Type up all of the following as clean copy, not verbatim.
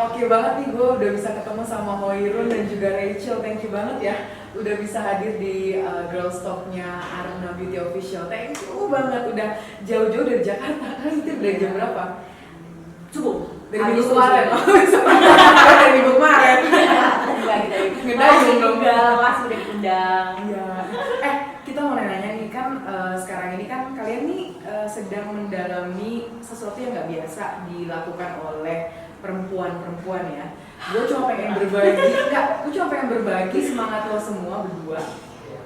oke banget nih gue udah bisa ketemu sama Hoirun dan juga Rachel. Thank you banget ya udah bisa hadir di Girls Talk-nya Aruna Beauty Official. Thank you banget udah jauh-jauh dari Jakarta kan, itu dari jam berapa? Subuh. Dari minggu kemarin. Dari minggu kemarin. Masih udah diundang. Iya. Kita mau nanya nih kan sekarang ini kan kalian nih sedang mendalami sesuatu yang nggak biasa dilakukan oleh perempuan ya. Gue cuma pengen berbagi semangat lo semua berdua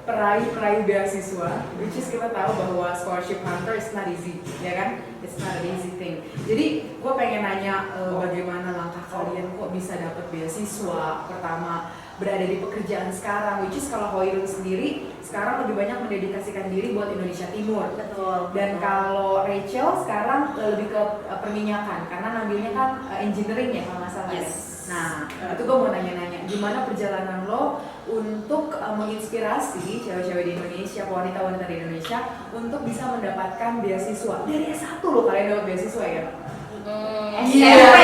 peraih beasiswa, which is kita tahu bahwa scholarship hunter is not easy, ya kan? It's not an easy thing. Jadi gue pengen nanya bagaimana langkah kalian kok bisa dapat beasiswa pertama, berada di pekerjaan sekarang, which is kalau Hoirun sendiri sekarang lebih banyak mendedikasikan diri buat Indonesia Timur. Betul. Dan kalau Rachel sekarang lebih ke perminyakan, karena ngambilnya kan engineering ya kalau nggak salah. Yes. Nah, itu gue mau nanya-nanya, gimana perjalanan lo untuk menginspirasi cewek-cewek di Indonesia, wanita-wanita di Indonesia untuk bisa mendapatkan beasiswa. Dari S1 lo kalian dapat beasiswa ya? SMP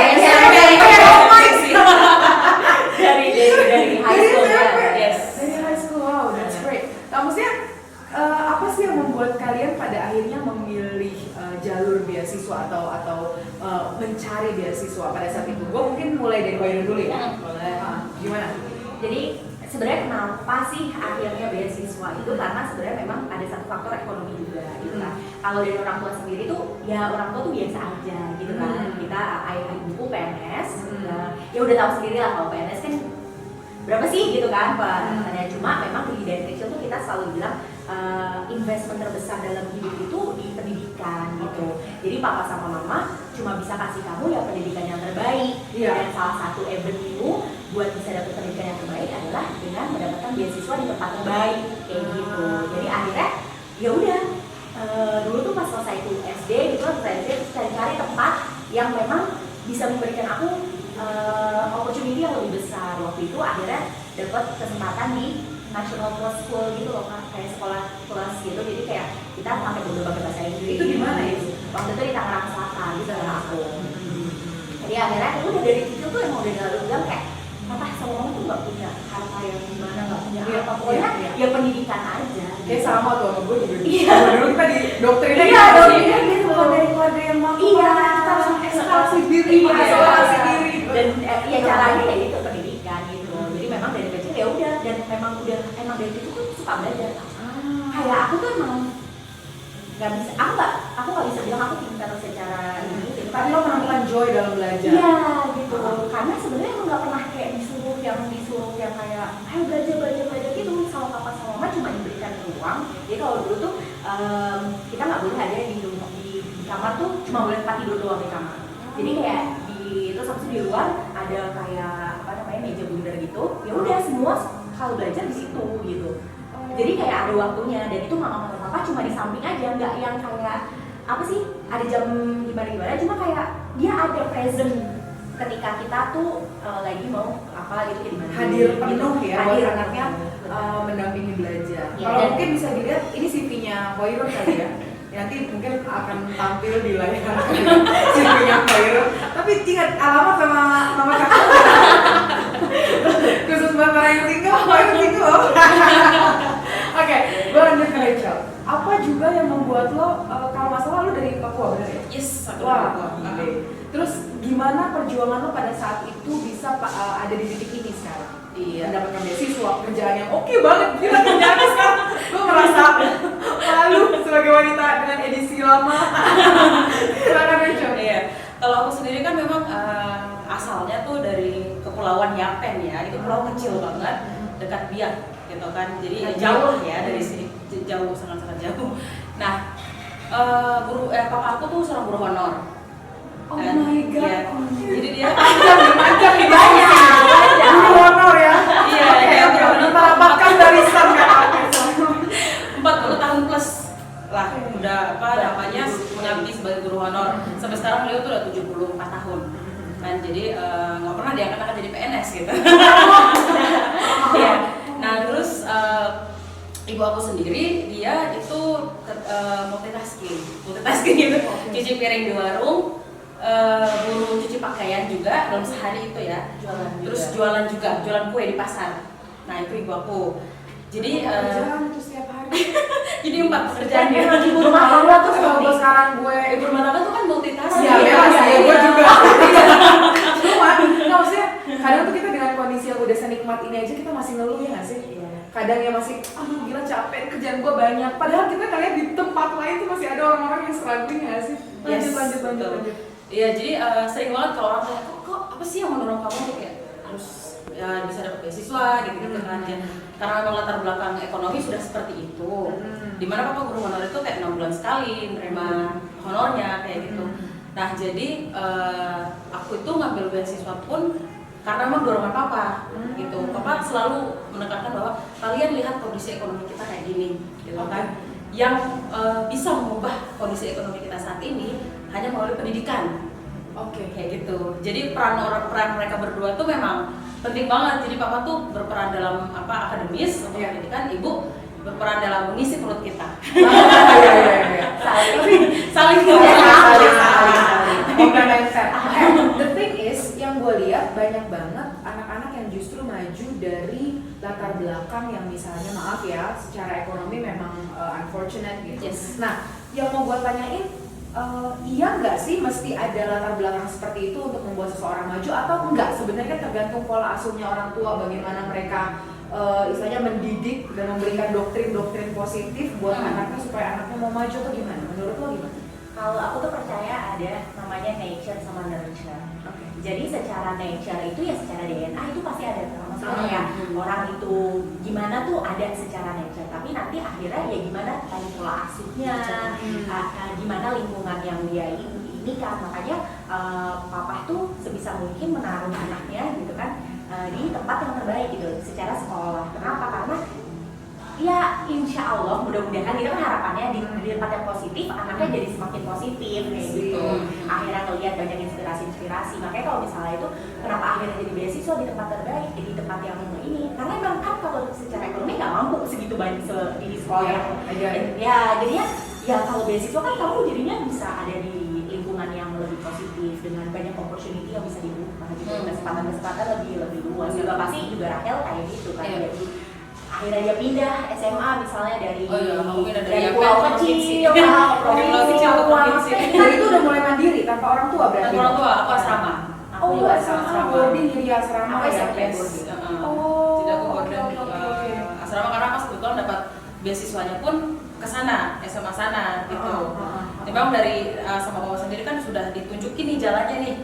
dari high school ya. Yes. Dari high school, wow, that's great. Nah, maksudnya apa sih yang membuat kalian pada akhirnya memilih jalur beasiswa atau mencari beasiswa pada saat itu? Gue mungkin mulai dari Hoirun dulu ya. Boleh. Gimana? Jadi sebenarnya kenapa sih akhirnya beasiswa itu, karena sebenarnya memang ada satu faktor ekonomi juga gitu kan. Kalau dari orang tua sendiri tuh ya orang tua tuh biasa aja gitu kan. Kita ayah ibuku PNS, ya udah tahu sendiri lah kalau PNS kan berapa sih gitu kan Pak. Cuma memang dari kecil tuh kita selalu bilang investment terbesar dalam hidup itu di pendidikan gitu. Jadi papa sama mama cuma bisa kasih kamu ya pendidikan yang terbaik. Dan salah satu avenue buat bisa dapat pendidikan yang terbaik adalah dengan mendapatkan beasiswa di tempat terbaik kayak gitu. Jadi akhirnya ya udah dulu tuh pas selesai itu SD gitu kan, cari tempat yang memang bisa memberikan aku opportunity yang lebih besar. Waktu itu akhirnya dapat kesempatan di National Plus School gitu loh kan, kayak sekolah plus gitu. Jadi kayak kita pakai beberapa bahasa Inggris. Itu di mana ya? Waktu itu di Tangerang Selatan di daerah aku. Jadi akhirnya udah dari kecil tuh emang udah selalu bilang kayak papa sama mama tuh nggak punya harta yang gimana, nggak punya apa, pokoknya ya pendidikan aja. Kayak sama tuh sama gue juga. Iya. Dulu kita di doktrinnya gitu. Dari keluarga yang mampu. Iya. Kita harus ekskalasi diri, ekskalasi diri. Dan ya caranya ya itu pendidikan gitu. Jadi memang dari kecil ya udah, dan emang dari kecil tuh suka belajar. Kayak aku tuh emang nggak bisa, aku nggak bisa bilang aku pintar secara ini gitu. Tapi lo menemukan joy dalam belajar. Iya gitu. Karena sebenarnya emang nggak pernah kayak disuruh yang kayak ayo belajar gitu sama papa sama mama, cuma diberikan ruang. Jadi kalau dulu tuh kita nggak boleh ada di kamar tuh, cuma boleh tempat tidur doang di kamar. Jadi kayak terus habis itu di luar ada kayak meja bundar gitu. Ya udah semua kalau belajar di situ gitu. Jadi kayak ada waktunya, dan itu mama sama papa cuma di samping aja, nggak yang kayak apa sih ada jam gimana, cuma kayak dia ada present ketika kita tuh lagi mau apa gitu, jadi hadir penuh gitu. Ya buat anaknya mendampingi belajar. Ya, Kalau mungkin bisa dilihat ini CV-nya Hoirun kali ya. Nanti mungkin akan tampil di layar CV-nya Hoirun. Tapi ingat alamat sama nomor kartu. Khusus buat orang yang single, Hoirun single. Oke, gue lanjut ke Rachel. Apa juga yang membuat lo, kalau masalah lo dari Papua bener ya? Yes, aku Wah, dari Papua. Terus gimana perjuangan lo pada saat itu bisa ada di titik ini sekarang? Iya. Mendapatkan beasiswa, kerjaan yang oke banget, gila kerjaannya sekarang. Gue merasa malu sebagai wanita dengan edisi lama. Silakan Rachel. Iya. Kalau aku sendiri kan memang asalnya tuh dari Kepulauan Yapen ya, itu pulau kecil banget, dekat Biak gitu kan. Jadi jauh ya dari sini, jauh, sangat-sangat jauh. Nah, papa aku tuh seorang guru honor. Oh my god. Ya, jadi dia panjang nih banyak. Guru honor ya. Iya, dia mendapatkan barisan kan. 40 tahun plus lah, udah namanya mengabdi sebagai guru honor. Sampai sekarang beliau tuh udah 74 tahun. Kan jadi nggak pernah diangkat jadi PNS gitu. Ya. Nah, terus ibu aku sendiri dia itu multitasking gitu. Cuci piring di warung, buruh cuci pakaian juga dalam sehari itu ya. Terus jualan juga, jualan kue di pasar. Nah itu ibu aku. Jadi kerjaan itu setiap hari. jadi 4 pekerjaan ya. Lagi ibu rumah tangga tuh Kalau gue sekarang gue Ibu rumah tangga tuh kan multitasking. Iya, memang sih, gue juga. Cuma, nggak maksudnya kadang tuh kita dengan kondisi yang udah senikmat ini aja kita masih ngeluh ya nggak sih? Kadang ya masih, aduh gila capek, kerjaan gue banyak. Padahal kita ngeliat di tempat lain tuh masih ada orang-orang yang struggling nggak sih? Lanjut. Iya, jadi sering banget kalau orang tanya, kok apa sih yang mendorong kamu tuh kayak harus ya bisa dapat beasiswa gitu kan ya. Karena memang latar belakang ekonomi sudah seperti itu. Dimana papa guru honor itu kayak 6 bulan sekali menerima honornya kayak gitu. Nah jadi aku itu ngambil beasiswa pun karena memang dorongan papa gitu. Papa selalu menekankan bahwa kalian lihat kondisi ekonomi kita kayak gini gitu kan. Yang bisa mengubah kondisi ekonomi kita saat ini hanya melalui pendidikan. Kayak gitu. Jadi peran mereka berdua tuh memang penting banget. Jadi papa tuh berperan dalam akademis untuk pendidikan, ibu berperan dalam mengisi perut kita. Saling The thing is, yang gue lihat banyak banget anak-anak yang justru maju dari latar belakang yang misalnya maaf ya, secara ekonomi memang unfortunate gitu. Nah, yang mau gue tanyain, iya nggak sih mesti ada latar belakang seperti itu untuk membuat seseorang maju atau enggak? Sebenarnya tergantung pola asuhnya orang tua, bagaimana mereka istilahnya mendidik dan memberikan doktrin-doktrin positif buat anaknya supaya anaknya mau maju atau gimana? Menurut lo gimana? Kalau aku tuh percaya ada namanya nature sama nurture. Jadi secara nature itu ya secara DNA itu pasti ada. Maksudnya ya orang itu gimana tuh ada secara nature. Tapi nanti akhirnya ya gimana tadi pola asuhnya, gimana lingkungan yang dia ini kan. Makanya papa tuh sebisa mungkin menaruh anaknya gitu kan di tempat yang terbaik gitu secara sekolah. Kenapa? Karena ya insya Allah mudah-mudahan itu kan harapannya di tempat yang positif anaknya jadi semakin positif kayak gitu. Akhirnya ngelihat banyak inspirasi. Makanya kalau misalnya itu kenapa akhirnya jadi beasiswa di tempat terbaik, di tempat yang ini karena memang kan kalau secara ekonomi nggak mampu segitu banyak di sekolah ya jadinya ya kalau beasiswa kan kamu jadinya bisa ada di lingkungan yang lebih positif dengan banyak opportunity yang bisa dibuka gitu. Kesempatan lebih luas juga pasti juga Rahel kayak gitu kan. Jadi akhirnya dia pindah SMA misalnya dari pulau kecil ke provinsi. Jadi itu udah mulai mandiri tanpa orang tua berarti? Tanpa orang tua, aku asrama. Aku asrama, boarding jadi asrama ya? Jadi aku boarding asrama karena pas kebetulan dapat beasiswanya pun ke sana, SMA sana gitu. Memang dari sama bapak sendiri kan sudah ditunjukin nih jalannya nih,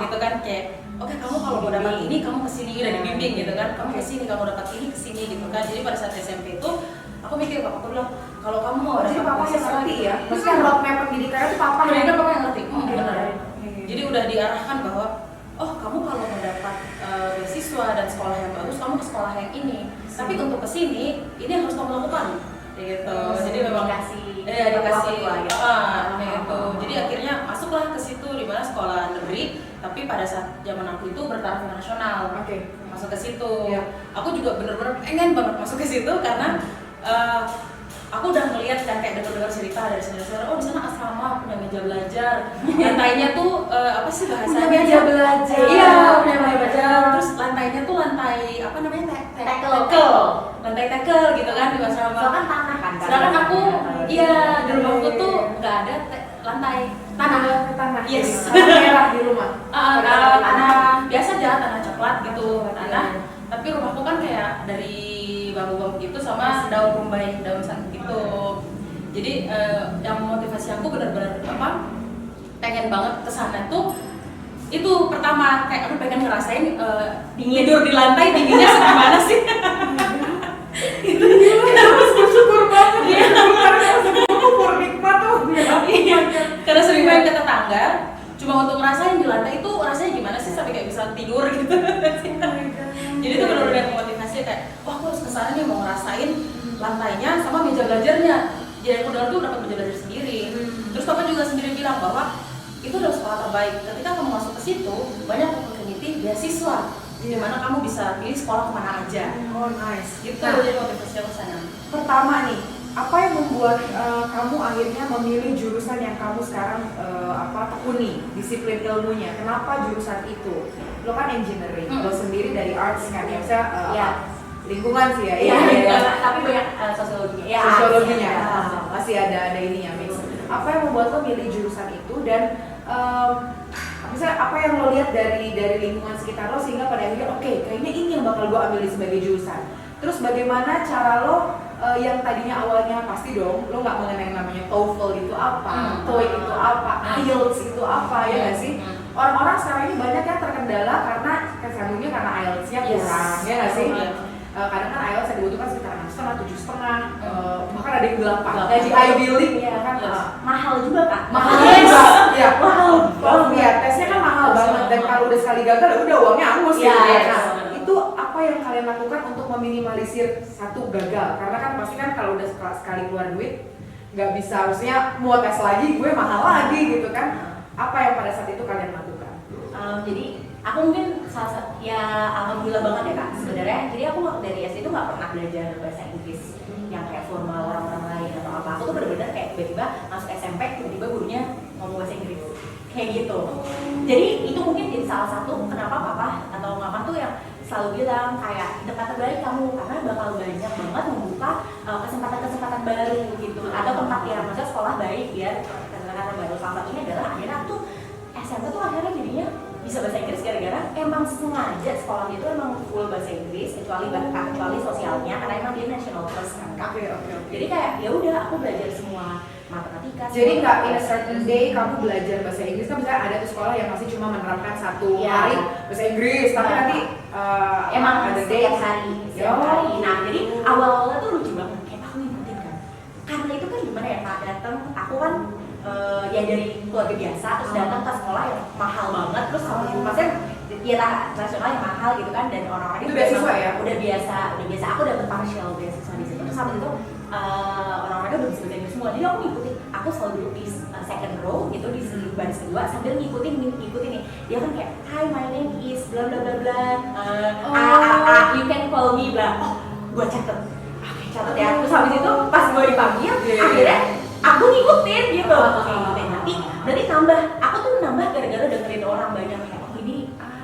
gitu kan kayak oke, kamu kalau mau dapat ini kamu kesini, udah dibimbing gitu kan, kamu kesini, kamu dapat ini kesini gitu kan. Jadi pada saat SMP itu aku mikir, aku bilang kalau kamu mau jadi dapat papa yang beasiswa ngerti ya? Maksudnya roadmap pendidikannya itu papa pendidikan papa yang ngerti, benar. Jadi udah diarahkan bahwa oh kamu kalau mau dapat beasiswa dan sekolah yang bagus, kamu ke sekolah yang ini. Tapi untuk kesini, ini harus kamu lakukan gitu. Jadi memang dikasih gitu. Jadi akhirnya masuklah ke situ di mana sekolah negeri, tapi pada saat zaman aku itu bertaraf internasional. Masuk ke situ. Aku juga bener-bener pengen banget masuk ke situ karena aku udah ngeliat kan kayak dengar cerita dari saudara-saudara, oh di sana asrama punya meja belajar, lantainya tuh apa sih bahasanya? Punya meja belajar. Iya, punya meja belajar. Terus lantainya tuh lantai apa namanya? Tekel. Lantai tekel gitu kan di asrama. Sedangkan tanah kan. Sedangkan aku iya di rumahku tuh nggak ada lantai tanah. Yes. Tanah merah di rumah. Tanah biasa aja, tanah coklat gitu tanah. Tapi rumahku kan kayak dari bambu-bambu gitu sama daun rumbai, daun sagu gitu. Jadi yang memotivasi aku benar-benar pengen banget kesana tuh itu pertama kayak aku pengen ngerasain dingin tidur di lantai dinginnya segimana sih. Itu harus bersyukur banget. Bersyukur nikmat tuh. Karena sering main ke tetangga, cuma untuk ngerasain di lantai itu rasanya gimana sih sampai kayak bisa tidur gitu. Jadi itu benar-benar motivasi kayak wah aku harus kesana nih mau ngerasain lantainya sama meja belajarnya. Jadi aku dengar tuh dapat meja belajar sendiri. Terus papa juga sendiri bilang bahwa itu adalah sekolah terbaik. Ketika kamu masuk ke situ banyak opportunity beasiswa. Di mana kamu bisa pilih sekolah kemana aja. Oh nice. Gitu jadi motivasi aku sana. Pertama nih, apa yang membuat kamu akhirnya memilih jurusan yang kamu sekarang tekuni, disiplin ilmunya? Kenapa jurusan itu? Lo kan engineering, lo sendiri dari arts kan, ya saya lingkungan sih ya. Tapi banyak sosiologinya. Sosiologinya, pasti ada ininya mix. Apa yang membuat lo milih jurusan itu dan misalnya apa yang lo lihat dari lingkungan sekitar lo sehingga pada akhirnya oke, kayaknya ini yang bakal gue ambil sebagai jurusan. Terus bagaimana cara lo yang tadinya awalnya pasti dong lo nggak mengenai namanya TOEFL itu apa, TOEIC itu apa, IELTS itu apa, ya nggak sih? Orang-orang sekarang ini banyak yang terkendala karena kesambungnya karena IELTS-nya kurang, ya nggak sih? Kadang kan IELTS yang dibutuhkan sekitar 6,5, 7,5, bahkan ada yang 8. Kayak di Ivy League ya kan, mahal juga kak. Mahal juga, ya mahal. Ya tesnya kan mahal banget dan kalau udah sekali gagal ya udah uangnya hangus ya. Nah, itu apa yang kalian lakukan untuk meminimalisir satu gagal? Karena kan pasti kan kalau udah sekali keluar duit nggak bisa, harusnya mau tes lagi gue mahal lagi gitu kan? Apa yang pada saat itu kalian lakukan? Jadi aku mungkin alhamdulillah banget ya kak sebenarnya. Jadi aku dari SD itu nggak pernah belajar bahasa Inggris yang kayak formal orang-orang lain atau apa. Aku tuh benar-benar kayak tiba-tiba masuk SMP tiba-tiba gurunya ngomong bahasa Inggris kayak gitu. Jadi itu mungkin jadi salah satu kenapa papa atau mama tuh yang selalu bilang kayak tempat terbaik kamu karena bakal banyak banget membuka kesempatan-kesempatan baru gitu, atau tempat yang maksudnya sekolah baik ya, kesempatan baru. Salah satunya adalah akhirnya aku tuh SMP tuh akhirnya jadinya bisa bahasa Inggris gara-gara emang sengaja sekolahnya itu emang full bahasa Inggris kecuali sosialnya karena emang dia national first kan kak. Jadi kayak ya udah aku belajar semua matematika. Jadi nggak in a certain day kamu belajar bahasa Inggris kan, misalnya ada tuh sekolah yang masih cuma menerapkan satu hari bahasa Inggris, tapi nanti emang ada setiap hari. Nah jadi awal-awalnya tuh lucu banget kayak aku ngikutin kan. Karena itu kan gimana ya kak, datang aku kan ya dari keluarga biasa terus datang ke sekolah yang mahal banget terus sama ibu pasnya ya nasional yang mahal gitu kan, dan orang-orang itu beasiswa ya udah biasa aku dapet partial beasiswa di situ. Terus sama itu orang-orang udah bisa bahasa Inggris semua, jadi aku ngikutin, aku selalu duduk di second row gitu di baris kedua sambil ngikutin nih dia kan kayak hi my name is bla bla bla bla you can call me bla, gua catet ya. Terus habis itu pas gua dipanggil akhirnya aku ngikutin gitu. Tapi berarti aku tuh nambah gara-gara dengerin orang banyak kayak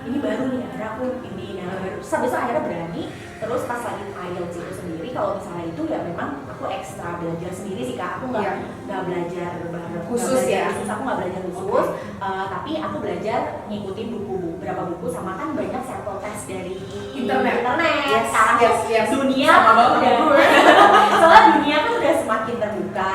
ini baru nih, akhirnya aku ini baru. Terus habis itu akhirnya berani. Terus pas lagi IELTS itu sendiri kalau misalnya itu ya memang aku ekstra belajar sendiri sih kak. Aku nggak belajar khusus ya. Aku nggak belajar khusus, tapi aku belajar ngikutin beberapa buku sama kan banyak sampel tes dari internet. Sekarang dunia kan udah soalnya dunia kan udah semakin terbuka.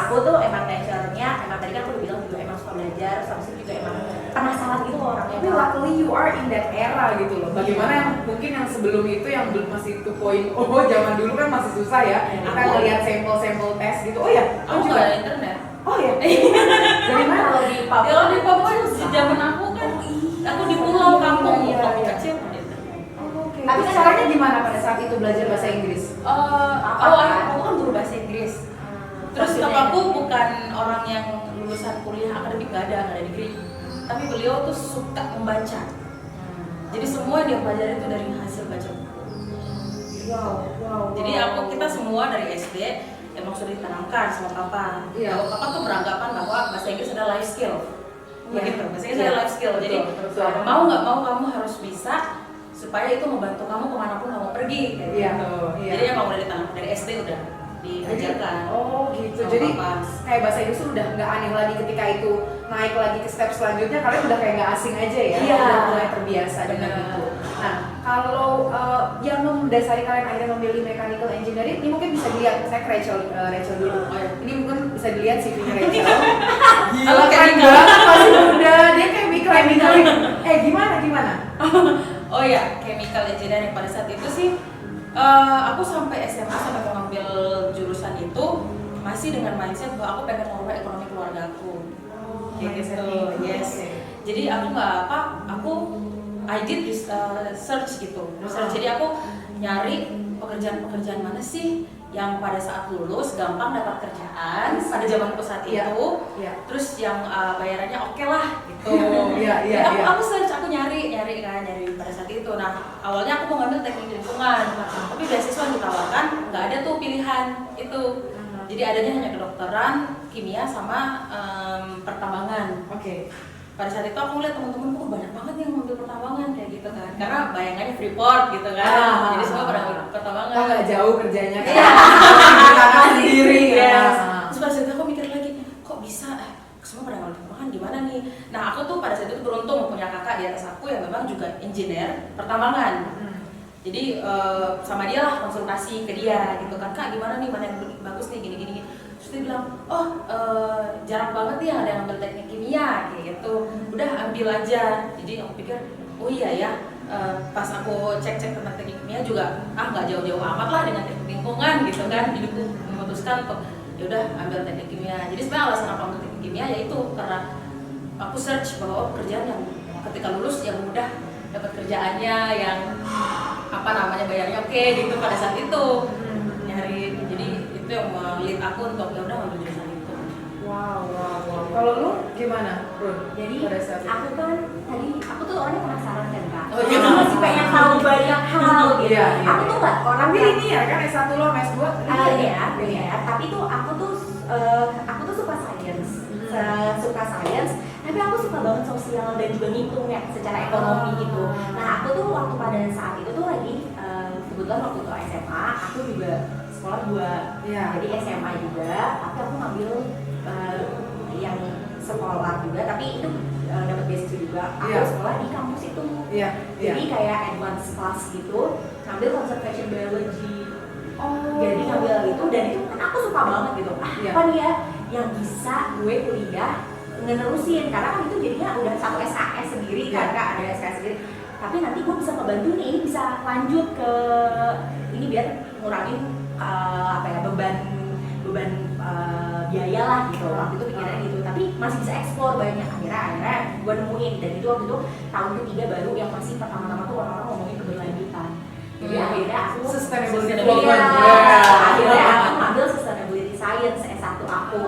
Aku tuh emang nature-nya emang tadi kan aku udah bilang juga emang suka belajar, habis itu juga emang penasaran gitu orangnya. Tapi luckily you are in that era gitu loh. Bagaimana yang mungkin yang sebelum itu yang belum masih 2.0 zaman dulu kan masih susah ya. Kita ngelihat sampel tes gitu. Oh ya, aku juga ada internet. Oh ya. Dari mana? Kalau di Papua? Kalau di Papua zaman aku kan aku di pulau kampung kecil. Tapi caranya gimana pada saat itu belajar bahasa Inggris? Aku kan guru bahasa Inggris. Terus kakakku bukan orang yang lulusan kuliah akademik, nggak ada degree. Tapi beliau tuh suka membaca. Jadi semua yang dia pelajari itu dari hasil baca buku. Jadi kita semua dari SD emang sudah ditanamkan sama papa. Kalau papa tuh beranggapan bahwa bahasa Inggris adalah life skill. Begitu, bahasa Inggris adalah life skill. Jadi mau nggak mau kamu harus bisa supaya itu membantu kamu kemanapun kamu pergi. Jadi emang udah ditanam dari SD udah diajarkan. Oh gitu. Jadi kayak bahasa Inggris udah nggak aneh lagi ketika itu naik lagi ke step selanjutnya, kalian udah kayak nggak asing aja ya. Udah mulai terbiasa dengan itu. Nah kalau yang mendasari kalian akhirnya memilih mechanical engineering ini mungkin bisa dilihat, saya ke Rachel dulu. Ini mungkin bisa dilihat CV-nya Rachel. Gila keren banget masih muda, dia kayak mechanical. Gimana? Oh ya, chemical engineering pada saat itu sih aku sampai SMA sampai mengambil jurusan itu masih dengan mindset bahwa aku pengen merubah ekonomi keluarga aku. Yes. Jadi aku I did research gitu. Jadi aku nyari pekerjaan mana sih yang pada saat lulus gampang dapat kerjaan pada zamanku saat itu, terus yang bayarannya oke lah gitu. Aku search, aku nyari pada saat itu. Nah awalnya aku mau ngambil teknik lingkungan, tapi beasiswa ditawarkan nggak ada tuh pilihan itu. Jadi adanya hanya kedokteran, kimia, sama pertambangan. Oke. Pada saat itu aku lihat teman-temanku banyak banget yang ngambil pertambangan kayak gitu kan, karena bayangannya Freeport gitu kan, jadi semua pada ngambil pertambangan. Kok nggak jauh kerjanya kan? Iya. Kakak sendiri kan. Terus pada saat itu aku mikir lagi, kok bisa semua pada ngambil pertambangan gimana nih? Nah aku tuh pada saat itu beruntung punya kakak di atas aku yang memang juga engineer pertambangan. Jadi sama dia lah konsultasi ke dia gitu kan, kak gimana nih, mana yang bagus nih, gini-gini. Terus dia bilang, jarang banget nih yang ada yang ambil teknik kimia kayak gitu, udah ambil aja. Jadi aku pikir, oh iya ya, pas aku cek-cek tentang teknik kimia juga, nggak jauh-jauh amat lah dengan teknik lingkungan gitu kan. Jadi aku memutuskan untuk yaudah ambil teknik kimia. Jadi sebenarnya alasan aku ambil teknik kimia yaitu karena aku search bahwa pekerjaan yang ketika lulus yang mudah dapat kerjaannya, yang apa namanya bayarnya oke gitu pada saat itu nyari. Jadi itu yang lead aku untuk ya udah ngambil jurusan itu. Wow. Kalau lu gimana, Run? Jadi Pada saat itu? aku kan tadi aku tuh orangnya penasaran kan kak. Oh, iya. Aku masih pengen tahu banyak hal gitu. Iya. Aku tuh nggak orang Tapi yang ini ya kan S1 lo sama S2? ya. Tapi tuh aku tuh suka science, suka science. Tapi aku suka banget sosial dan juga ngitung ya secara ekonomi gitu. Nah aku tuh waktu pada saat itu tuh lagi kebetulan waktu itu SMA aku juga sekolah 2, jadi SMA juga. Tapi aku ngambil yang sekolah juga, tapi itu dapat beasiswa juga. Aku sekolah di kampus itu. Jadi kayak advance class gitu, ngambil conservation biology. Jadi ngambil itu, dan itu kan aku suka banget gitu. Apa nih ya yang bisa gue kuliah ngenerusin, karena kan itu jadinya udah satu SKS sendiri kan kak, ada SKS sendiri. Tapi nanti gue bisa ngebantu nih, ini bisa lanjut ke ini biar ngurangin beban biaya lah gitu. Waktu itu pikiran gitu, tapi masih bisa eksplor banyak. Akhirnya gue nemuin, dan itu waktu itu tahun ketiga baru yang masih pertama-tama tuh orang-orang ngomongin keberlanjutan. Jadi akhirnya aku sustainability akhirnya aku ngambil sustainability science S1 aku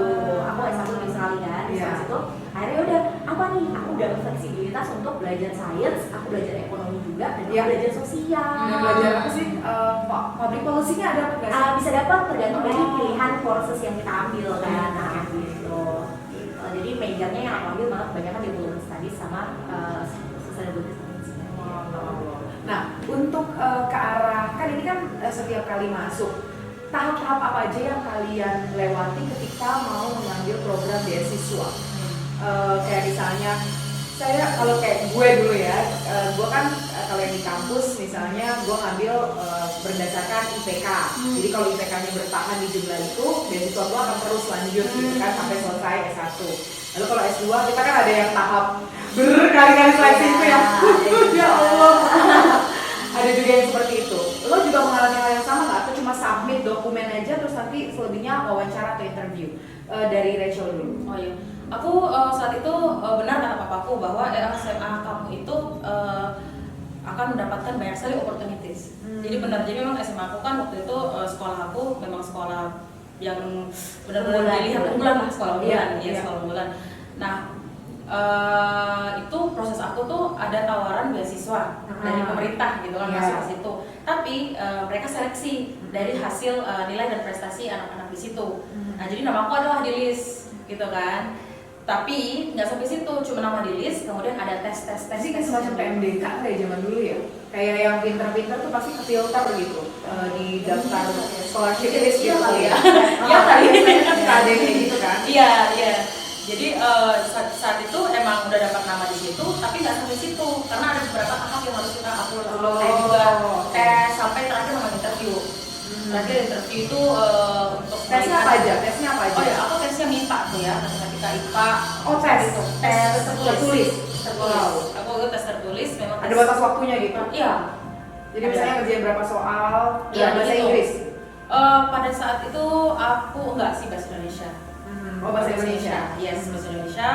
S1 di Australia kan. Terus itu akhirnya udah apa nih, aku udah fleksibilitas untuk belajar science, aku belajar ekonomi juga, dan aku belajar sosial. Dan belajar apa sih? Public policy-nya ada apa nggak sih? Bisa dapat tergantung dari pilihan courses yang kita ambil kan. Nah gitu. Jadi majornya yang aku ambil malah kebanyakan development studies sama sustainability science. Nah, untuk ke arah, kan ini kan setiap kali masuk, tahap-tahap apa aja yang kalian lewati ketika mau mengambil program beasiswa? Kayak misalnya, saya kalau kayak gue dulu ya, gue kan kalau yang di kampus misalnya gue ngambil berdasarkan IPK. Jadi kalau IPK-nya bertahan di jumlah itu, beasiswa gue akan terus lanjut gitu kan sampai selesai S1. Lalu kalau S2 kita kan ada yang tahap berkali-kali seleksi itu ya. Ya Allah. Ada juga yang seperti itu. Lo juga mengalami hal yang sama nggak? Atau cuma submit dokumen aja terus nanti selebihnya wawancara atau interview? Dari Rachel dulu. Oh iya, aku saat itu benar kata papaku bahwa SMA kamu itu akan mendapatkan banyak sekali opportunities. Jadi benar, jadi memang SMA aku kan waktu itu sekolah aku memang sekolah yang benar-benar dilihat unggulan lah, sekolah unggulan, sekolah unggulan. Nah itu proses aku tuh ada tawaran beasiswa dari pemerintah gitu kan, masuk ke situ. Tapi mereka seleksi dari hasil nilai dan prestasi anak-anak di situ. Nah jadi nama aku adalah di list gitu kan. Tapi nggak sampai situ, cuma nama di list, kemudian ada tes. Jadi kayak semacam PMDK kayak zaman dulu ya. Kayak yang pinter-pinter tuh pasti kefilter gitu di daftar scholarship list gitu kali ya. Iya tadi ada kayak gitu kan. Iya. Jadi saat itu emang udah dapat nama di situ, tapi nggak sampai situ karena ada beberapa tahap yang harus kita upload kayak juga tes sampai terakhir sama interview. Terakhir interview itu untuk tesnya apa aja? Oh ya, aku tesnya MIPA tuh ya, matematika IPA. Oh tes tertulis. Wow. Aku itu tes tertulis memang. Ada batas waktunya gitu. Iya. Jadi misalnya ngerjain berapa soal Iya, bahasa gitu. Inggris. Pada saat itu aku enggak sih bahasa Indonesia. Oh bahasa Indonesia. Yes, bahasa Indonesia.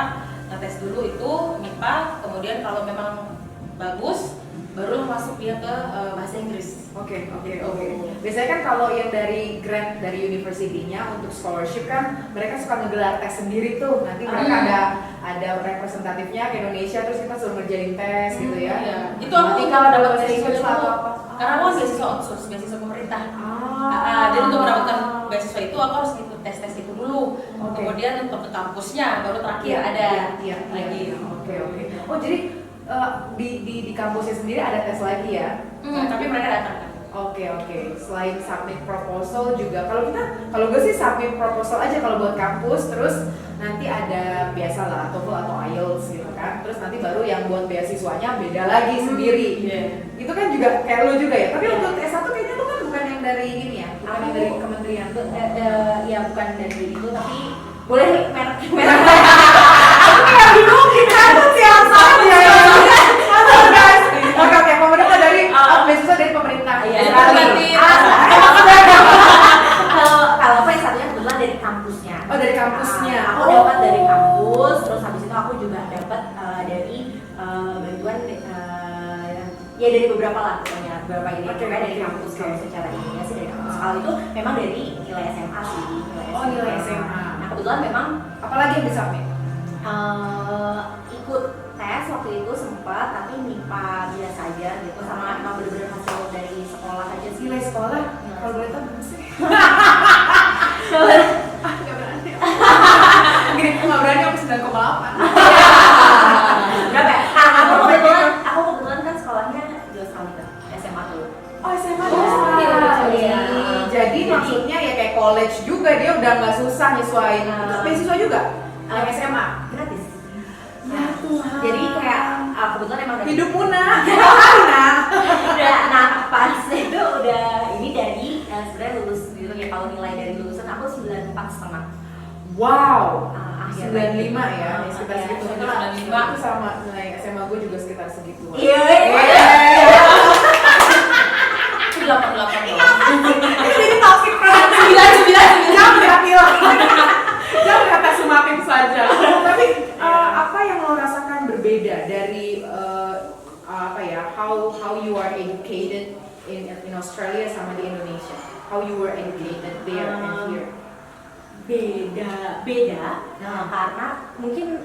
Ngetes dulu itu MIPA, kemudian kalau memang bagus baru masuk dia ke bahasa Inggris. Oke. Biasanya kan kalau yang dari grant dari university-nya untuk scholarship kan mereka suka ngegelar tes sendiri tuh. Nanti mereka ada representatifnya ke Indonesia terus kita suruh ngerjain tes gitu ya. Iya. Itu aku nanti kalau dapat beasiswa beasiswa atau apa? Karena aku beasiswa outsource, beasiswa pemerintah. Jadi untuk mendapatkan beasiswa itu aku harus ikut tes itu dulu. Kemudian untuk ke kampusnya baru terakhir ada lagi. Oke. Oh jadi di kampusnya sendiri ada tes lagi ya? Tapi mereka datang kan. Oke. Selain submit proposal juga, kalau gue sih submit proposal aja kalau buat kampus, terus nanti ada biasalah TOEFL atau IELTS gitu kan, terus nanti baru yang buat beasiswanya beda lagi sendiri. Itu kan juga kayak lo juga ya, tapi untuk S1 kayaknya lo kan bukan yang dari ini ya, bukan yang dari kementerian. Ya bukan dari itu, tapi boleh merek. Aku kayak bingung kita tuh siapa aja ya. Guys. Oke, pemerintah dari beasiswa dari pemerintah. Kalau aku yang satunya kebetulan dari kampusnya. Oh, dari kampusnya. Aku dapat dari kampus, terus habis itu aku juga dapat dari bantuan ya dari beberapa lah pokoknya, beberapa ini dari kampus. Kalau secara ininya sih dari kampus. Kalau itu memang dari nilai SMA sih, nilai SMA. Nah, kebetulan memang apalagi yang bisa ikut tes waktu itu sempat, tapi MIPA biasa aja gitu, sama emang bener-bener hasil dari sekolah aja sih. Nilai sekolah? Kalau boleh tahu berapa sih? Gak berani. Gini, gak berani aku 9,8. Berapa ya? Aku kebetulan kan sekolahnya di Australia, SMA tuh. Oh, SMA di Australia. Jadi maksudnya ya kayak college juga, dia udah gak susah nyesuaiin. Itu beasiswa juga? Yang SMA? Gratis. Ya Tuhan. Jadi kayak kebetulan emang hidup Muna. Nah pas itu udah ini dari sebenarnya lulus gitu ya, kalau nilai dari lulusan aku 94,5. Wow. 95 95 ya, sekitar segitu. Itu sama nilai SMA gue juga sekitar segitu. Iya. 88 loh. Ini toxic friend. 9. Jangan kata sumatin saja. Tapi apa yang lo rasakan berbeda dari how you are educated in Australia sama di Indonesia? How you were educated there and here? Beda. Nah, karena mungkin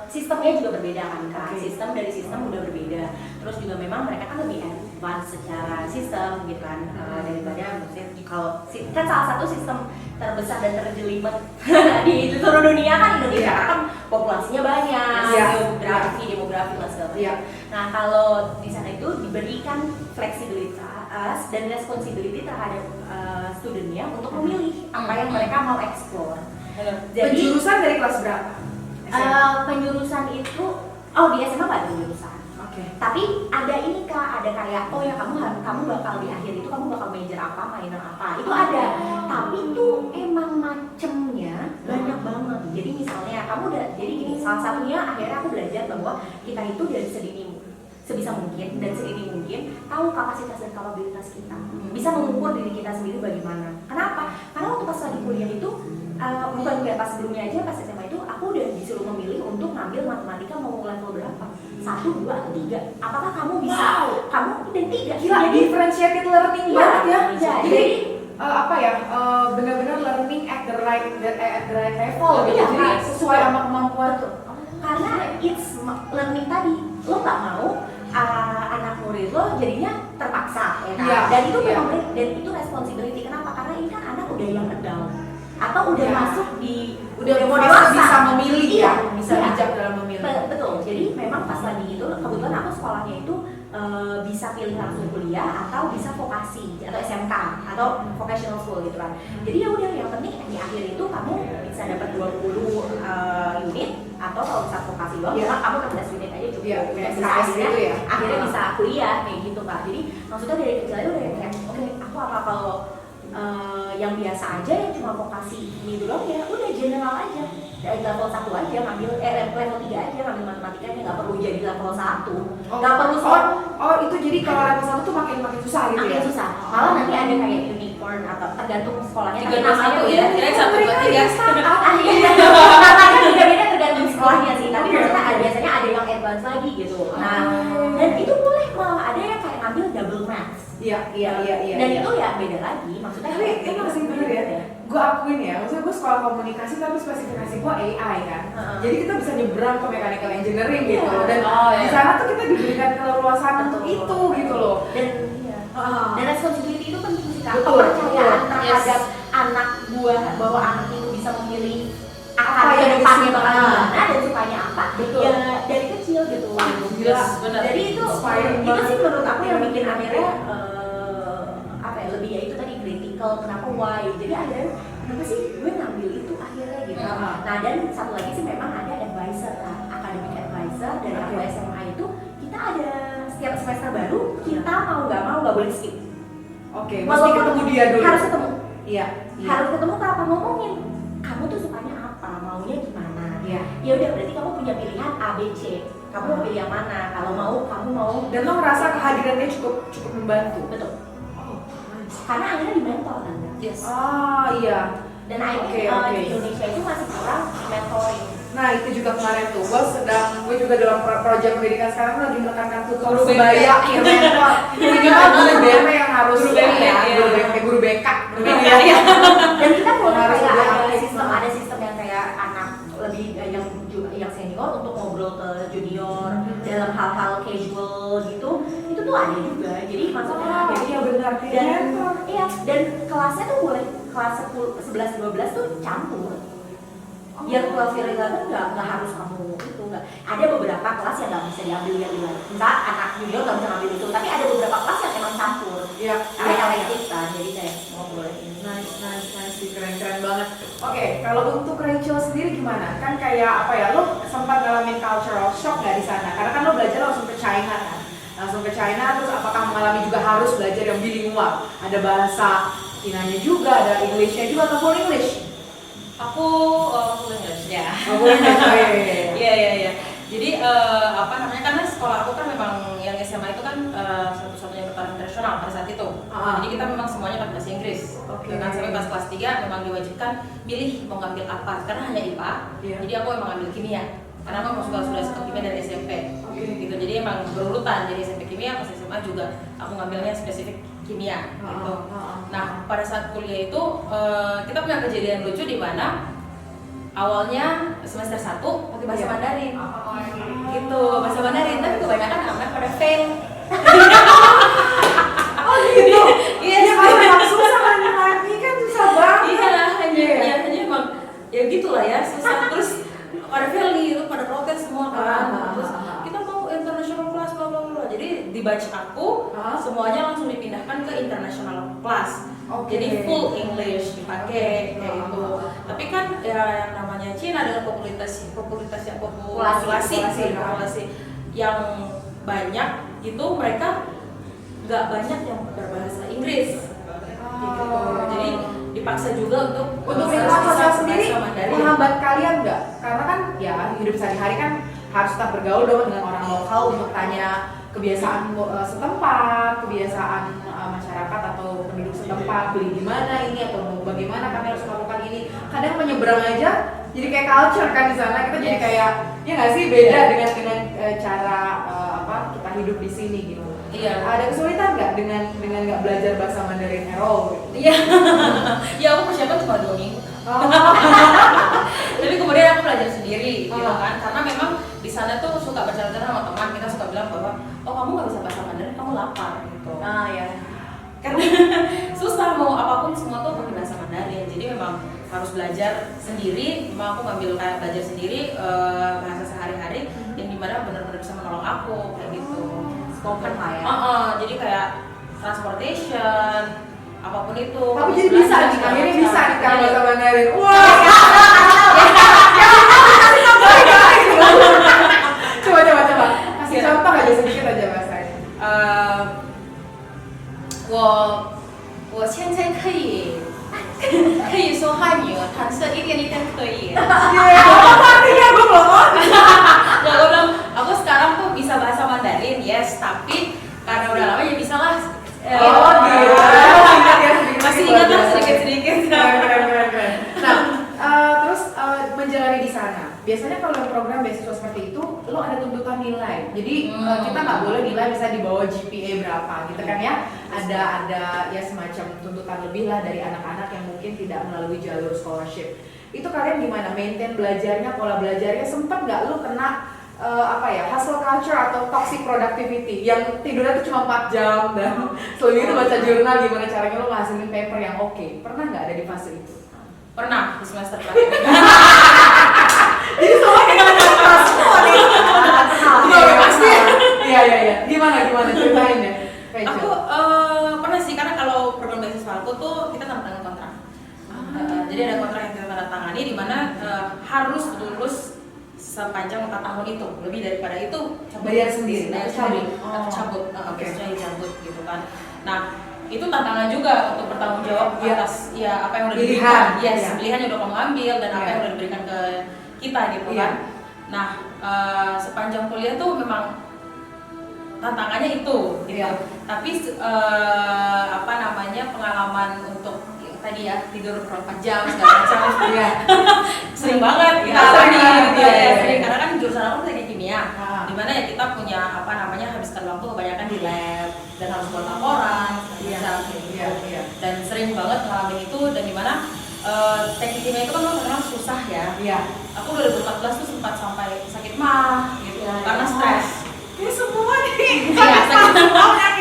sistemnya juga berbeda kan Kak. Sistem udah berbeda. Terus juga memang mereka kan lebih advance secara sistem gitu kan, daripada maksudnya kalau kan salah satu sistem terbesar dan terjelimet di seluruh dunia kan Indonesia kan populasinya banyak, demografi lah segala macam. Nah, kalau di sana itu diberikan fleksibilitas dan responsibility terhadap studentnya untuk memilih apa yang mereka mau explore. Jadi penjurusan dari kelas berapa? penjurusan itu di SMA nggak ada penjurusan. Tapi ada ini Kak, ada kayak ya kamu bakal di akhir itu kamu bakal major apa, minor apa, itu ada. Tapi itu emang macemnya banyak banget. Jadi misalnya jadi gini, salah satunya akhirnya aku belajar bahwa kita itu dari sebisa mungkin dan sedini mungkin tahu kapasitas dan kapabilitas kita, bisa mengukur diri kita sendiri bagaimana. Kenapa? Karena waktu pas lagi kuliah itu bukan kayak pas sebelumnya aja, pas SMA itu aku udah disuruh memilih untuk ngambil matematika mau level berapa, 1, 2, atau 3. Apakah kamu bisa? Kamu dan 3. Gila, differentiated learning banget ya. Jadi benar-benar learning at the right level gitu. Jadi sesuai sama kemampuan tuh. Karena it's learning tadi, lo nggak mau anak murid lo jadinya terpaksa ya kan? Dan itu memang dan itu responsibility. Kenapa? Karena ini kan anak udah yang adult atau udah masuk di udah mau dewasa, bisa memilih bisa bijak dalam memilih. Betul. Jadi memang pas lagi itu kebetulan aku sekolahnya itu bisa pilih langsung kuliah atau bisa vokasi atau SMK atau vocational school gitu kan. Jadi ya udah, yang penting di akhir itu kamu bisa dapat 20 unit atau kalau bisa vokasi doang kamu 16 unit aja cukup. Akhirnya bisa kuliah kayak gitu Kak. Jadi maksudnya dari kecil aja udah kayak oke, aku apa kalau yang biasa aja yang cuma vokasi ini dulu ya udah general aja, dari level 1 aja ngambil level 3 aja ngambil matematikanya, nggak perlu jadi level 1. Nggak perlu itu jadi kalau level 1 tuh makin susah gitu ya? Makin susah, malah nanti ada kayak unicorn atau tergantung sekolahnya. 321 ya, kira 1, 2, 3. Namanya beda-beda tergantung sekolahnya sih, tapi biasanya ada yang advance lagi gitu. Nah, dan itu boleh malah ada yang kayak ngambil double maths. Iya. Dan itu ya beda lagi, maksudnya. Tapi emang sih bener ya. Gue akuin ya, maksudnya gue sekolah komunikasi tapi spesifikasi gue AI kan. Jadi kita bisa nyebrang ke mechanical engineering gitu. Dan di sana tuh kita diberikan keleluasan untuk itu gitu loh. Dan responsibility itu penting sih Kak. Kepercayaan terhadap anak buah bahwa anak itu bisa memilih Apa akan ke yang depannya disuka. bakal gimana dan sukanya apa, Betul. ya dari kecil gitu. Gila. Benar. Jadi itu Inspiring itu banget. sih menurut aku yang bikin akhirnya apa ya, lebih ya itu tadi critical, kenapa why. Jadi ada kenapa sih gue ngambil itu akhirnya gitu. Nah dan satu lagi sih memang ada advisor kan, academic advisor dari aku Oke. SMA itu kita ada setiap semester baru kita mau nggak boleh skip. Oke, mesti Walaupun ketemu dia dulu. harus ketemu. Iya. Harus ketemu kenapa ngomongin kamu tuh sukanya apa, maunya gimana. Iya. Ya udah berarti kamu punya pilihan A B C. Kamu mau pilih yang mana? Kalau mau kamu mau Dan lo ngerasa kehadirannya cukup membantu. betul. Oh, nice. Karena akhirnya di mentor kan. Yes. Ah iya. Dan akhirnya Oke. di Indonesia itu masih kurang mentoring. Nah itu juga kemarin tuh, gue juga dalam proyek pendidikan sekarang tuh lagi menekankan tuh Guru sebaya BK. ya mentor. Minimal guru BK yang harus Guru BK, ya, iya. guru BK. Iya. Dan kita mulai Harus kayak lebih ada aktif. sistem yang kayak anak lebih yang senior untuk ngobrol ke junior dalam hal-hal casual gitu, itu tuh ada juga. Jadi maksudnya Oh, iya benar, kayak dan mentor. iya, dan kelasnya tuh boleh kelas 10, 11, 12 tuh campur. Yang 12 11 nggak harus kamu itu, nggak ada beberapa kelas yang nggak bisa diambil yang di luar. Misal anak junior nggak bisa ngambil itu, tapi ada beberapa kelas yang emang campur. Iya. Karena elektif kan, jadi kayak mau boleh. Nice sih, keren banget. Oke, kalau untuk Rachel sendiri gimana? Kan kayak apa ya, lo sempat ngalamin cultural shock nggak di sana? Karena kan lo belajar langsung ke China kan? Langsung ke China, terus apakah mengalami juga harus belajar yang bilingual? Ada bahasa Chinanya juga, ada Englishnya juga, atau full English? Aku full English ya. Oh, full English, oh, iya. Iya. Jadi apa namanya, karena sekolah aku kan memang yang SMA itu kan satu-satunya pertarungan internasional pada saat itu. Ah. Jadi kita memang semuanya pakai bahasa Inggris. Oke. Dengan sampai pas kelas 3 memang diwajibkan pilih mau ngambil apa. Karena hanya IPA. Iya. Jadi aku emang ngambil kimia. Karena aku sudah suka kimia dari SMP. Oke. Gitu. Jadi emang berurutan. Jadi SMP kimia, pas SMA juga aku ngambilnya spesifik kimia gitu. Nah, pada saat kuliah itu kita punya kejadian lucu di mana awalnya semester 1 pakai bahasa Iya. Mandarin. Gitu, bahasa Mandarin, tapi kebanyakan anak pada fail. Oh gitu? Iya, Ya kalau memang susah kan, ini kan susah banget. Iya, Iya. hanya emang ya gitulah ya, susah. Terus pada fail itu pada protes semua kan. Terus kita mau international class bla bla bla. Jadi di batch aku semuanya langsung dipindahkan ke international class. Oke. Jadi full English dipakai kayak gitu. Tapi kan ya yang namanya Cina dengan populasi yang banyak itu mereka nggak banyak yang berbahasa Inggris. Gitu. Jadi dipaksa juga Untuk harus lingkungan bisa sosial sendiri bahasa Mandarin. menghambat kalian nggak? Karena kan ya hidup sehari-hari kan harus tetap bergaul dong dengan orang lokal untuk tanya kebiasaan setempat, kebiasaan masyarakat atau penduduk setempat, beli di mana ini atau bagaimana kami harus melakukan ini. Kadang menyeberang aja jadi kayak culture kan di sana, kita jadi kayak ya nggak sih beda dengan cara kita hidup di sini gitu. Iya. Ada kesulitan nggak dengan nggak belajar bahasa Mandarin at all gitu? Iya. Ya aku persiapan cuma 2 minggu. Oh. Tapi kemudian aku belajar sendiri gitu Oh. kan. Karena memang di sana tuh suka bercanda sama teman, kita suka bilang bahwa oh kamu nggak bisa bahasa Mandarin, kamu lapar gitu. Ya. Karena susah mau apapun semua tuh pakai bahasa Mandarin. Jadi memang harus belajar sendiri. Memang aku ngambil kayak belajar sendiri bahasa sehari-hari yang dimana benar-benar bisa menolong aku kayak gitu. Spoken lah ya. Jadi kayak transportation apapun itu. Tapi jadi bisa nih, akhirnya bisa nih kalau bahasa Mandarin. Wah. Coba. Kasih contoh aja sedikit aja bahasanya. 我现在可以说汉语了，弹射一点可以。 Apa artinya gue belum? Ya gue bilang, aku sekarang tuh bisa bahasa Mandarin, yes, tapi karena udah lama ya bisa lah. Oh gitu. Ingat ya sedikit. Masih ingat lah sedikit-sedikit. Keren. Nah, terus menjalani di sana. Biasanya kalau program beasiswa seperti itu, lo ada tuntutan nilai. Jadi kita nggak boleh nilai bisa di bawah GPA berapa, gitu kan ya? Ada ya semacam tuntutan lebih lah dari anak-anak yang mungkin tidak melalui jalur scholarship. Itu kalian gimana maintain belajarnya, pola belajarnya? Sempet nggak lo kena apa ya, hustle culture atau toxic productivity yang tidurnya tuh cuma 4 jam dan selebihnya itu baca jurnal gimana caranya lo ngasilin paper yang oke. Pernah nggak ada di fase itu? Pernah di semester terakhir. Jadi semua kita kelas semua nih. Iya pasti. Iya. Gimana ceritain deh. Aku pernah sih, karena kalau program beasiswa aku tuh kita tanda tangan kontrak. Jadi ada kontrak yang kita tanda tangani di mana harus lulus sepanjang 4 tahun itu. Lebih daripada itu Bayar sendiri, bayar atau sendiri, cabut? atau cabut, Oke. biasanya dicabut gitu kan. Nah, itu tantangan juga untuk bertanggung jawab Iya. atas ya apa yang udah Pilihan. diberikan. Yes, Iya. pilihan yang udah kamu ambil dan apa Iya. yang udah diberikan ke kita gitu Iya. kan. Nah, sepanjang kuliah tuh memang tantangannya itu gitu. Iya. Tapi apa namanya, pengalaman untuk tadi ya tidur berapa jam segala macam Iya. sering banget kita Iya, alami sering. gitu Iya, ya. iya. Sering, karena kan jurusan aku teknik kimia, Ah. dimana ya kita punya apa namanya habiskan waktu kebanyakan di lab dan harus buat laporan Iya. segala macam gitu. Iya. Dan sering banget ngalamin itu, dan dimana teknik kimia itu kan memang susah ya. Iya. Aku 2014 tuh sempat sampai sakit mah gitu Iya, karena iya. stres. Ini semua nih. Iya,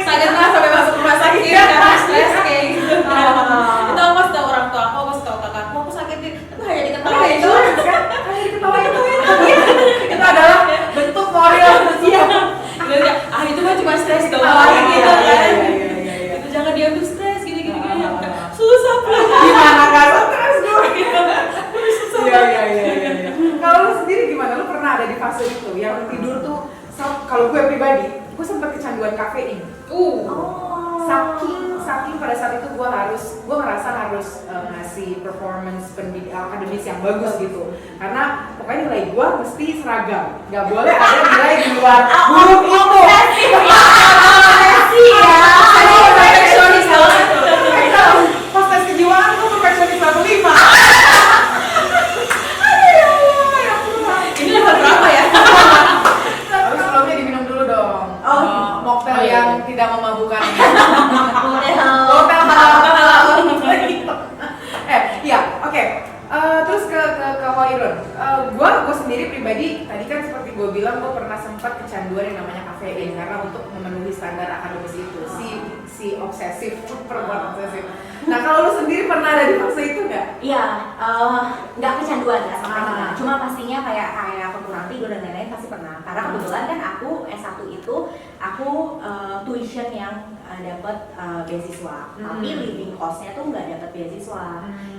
sakit mah sampai masuk rumah sakit karena stres kayak gitu. Itu aku pas tahu orang tua aku, pas tahu kakakku, aku sakit tapi hanya diketawain itu doang. kan hanya diketawain itu adalah bentuk moral. Iya. Itu mah cuma stres doang Ketawain, gitu iya, kan. iya. Itu jangan diambil stres gini. Susah banget. Gimana gak stres gue? Susah Iya. banget. Kalau lu sendiri gimana? Lu pernah ada di fase itu yang tidur tuh? Kalau gue pribadi, gue sempat kecanduan kafein. Saking pada saat itu gue ngerasa harus ngasih performance akademis yang bagus gitu. Karena pokoknya nilai gue mesti seragam, nggak boleh ada nilai di luar huruf itu. ya. Perfeksionis banget. Pas tes kejiwaan gue perfeksionis level 5. Ini level berapa ya? Tapi sebelumnya diminum dulu dong. Mocktail Oh, iya. yang tidak memabukkan. Iya, oke. Terus ke Hoirun. Gue sendiri pribadi tadi kan seperti gue bilang, gue pernah sempat kecanduan yang namanya kafein karena untuk memenuhi standar akademis itu si obsesif, perempuan obsesif. Nah kalau lu sendiri pernah ada di fase itu nggak? Iya, nggak kecanduan nggak sampai Ah. sana. Cuma pastinya kayak aku kurang tidur dan lain-lain pasti pernah. Karena kebetulan kan aku S1 itu aku tuition yang dapat beasiswa, tapi living costnya tuh nggak dapat beasiswa.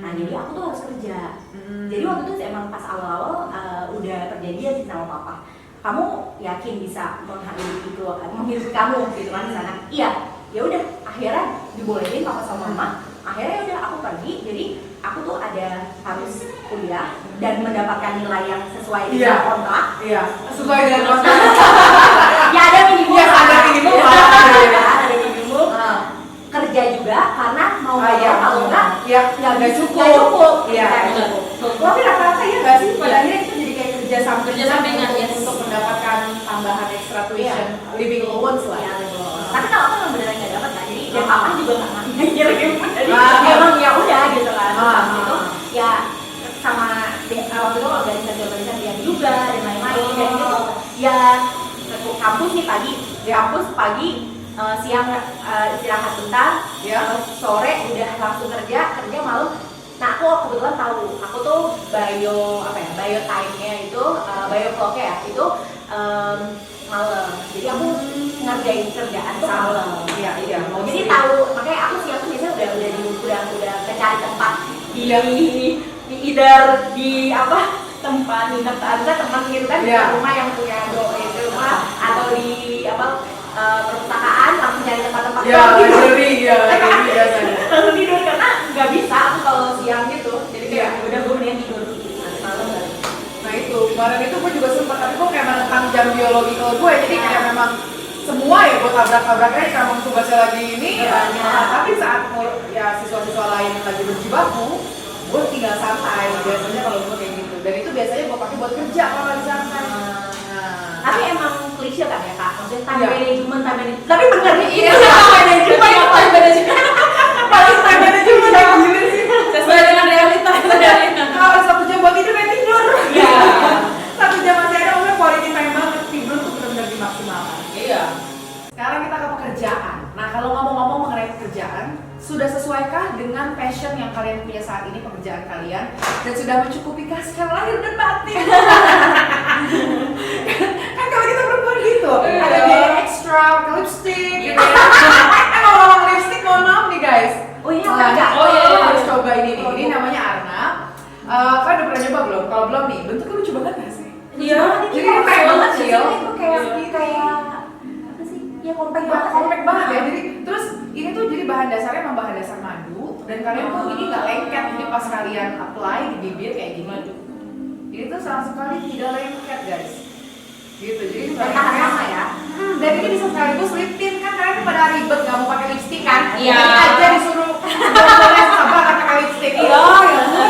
Nah jadi aku tuh harus kerja. Jadi waktu itu emang pas awal-awal udah terjadi sih sama papa. Kamu yakin bisa menghidupi kamu gitu kan di sana? Iya. Ya udah, akhirnya dibolehin papa sama mama. Akhirnya udah aku pergi. Jadi aku tuh ada harus kuliah dan mendapatkan nilai yang sesuai dengan Iya. kontrak. Iya, sesuai dengan kontrak. Ya ada minimum. Iya, ada minimum. Ada minimum. Ah. Kerja juga karena mau Iya, kalau enggak ya nggak cukup. nggak cukup. Iya. Nggak cukup. Tapi rata-rata ya nggak sih? Pada Iya. akhirnya itu jadi kayak kerja sampingan yes. untuk mendapatkan tambahan extra tuition, living allowance lah. Iya, betul. Tapi kalau aku memang beneran nggak dapat kan, jadi dan papa juga nggak ngirim. Jadi Ah. emang ya udah gitu kan. Terus Ah. habis itu ya sama waktu itu organisasi yang juga dan lain-lain dan gitu ya ke kampus nih pagi di kampus pagi siang istirahat bentar Ya. sore udah langsung kerja malam. Nah aku kebetulan tahu aku tuh bio time-nya itu bio clock-nya ya itu malam. Jadi aku ngerjain kerjaan tuh malam. Iya. Jadi tahu, makanya aku siang tuh biasanya udah cari tempat di either di tempat nginep teman gitu kan, Iya. rumah yang punya itu rumah atau di perpustakaan langsung cari tempat-tempat Ya, library biasanya. langsung tidur karena nggak bisa aku kalau siang gitu. Jadi kayak Iya. udah gue mendingan tidur nanti malam balik. Nah itu, kemarin itu gue juga sempat, tapi gue kayak menentang jam biologi kalau gue, jadi kayak memang semua ya gue tabrak-tabraknya karena mau tugasnya lagi ini. Iya. Tapi saat ya siswa-siswa lain lagi berjibaku, gue tinggal santai. Biasanya kalau gue kayak gitu, dan itu biasanya gue pakai buat kerja kalau lagi santai. Tapi emang klise kan ya kak, maksudnya time Iya. management. Tapi bener nih, Iya. time management yang paling paling time management yang gila sih. Sesuai dengan realita. Kalau 1 jam buat tidur, ya tidur. Iya. 1 jam masih ada, udah quality time banget. dengan passion yang kalian punya saat ini, pekerjaan kalian, dan sudah mencukupi secara lahir dan batin. Kan kalau kita perempuan gitu, ada biaya ekstra, pakai lipstick, gitu ya. Ngomong lipstick, mohon maaf nih guys. Oh iya, Nah, enggak. oh iya, harus coba ini nih. Ini namanya Arna. Kalian udah pernah nyoba belum? Kalau belum nih, bentuknya lucu banget gak sih? Iya. Jadi ini kayak banget sih. Itu kayak apa sih? Ya compact banget. Compact banget ya. Jadi terus ini tuh jadi bahan dasarnya emang bahan dasar madu dan kalian tuh ini nggak lengket. Jadi pas kalian apply di bibir kayak gini, ini tuh sama sekali tidak lengket guys. Gitu. Jadi ini Dan tahan lama ya. dan ini bisa sekaligus lip tint kan kalian pada ribet nggak mau pakai lipstick kan? Iya. Ini aja disuruh boleh sabar pakai lipstick. Iya.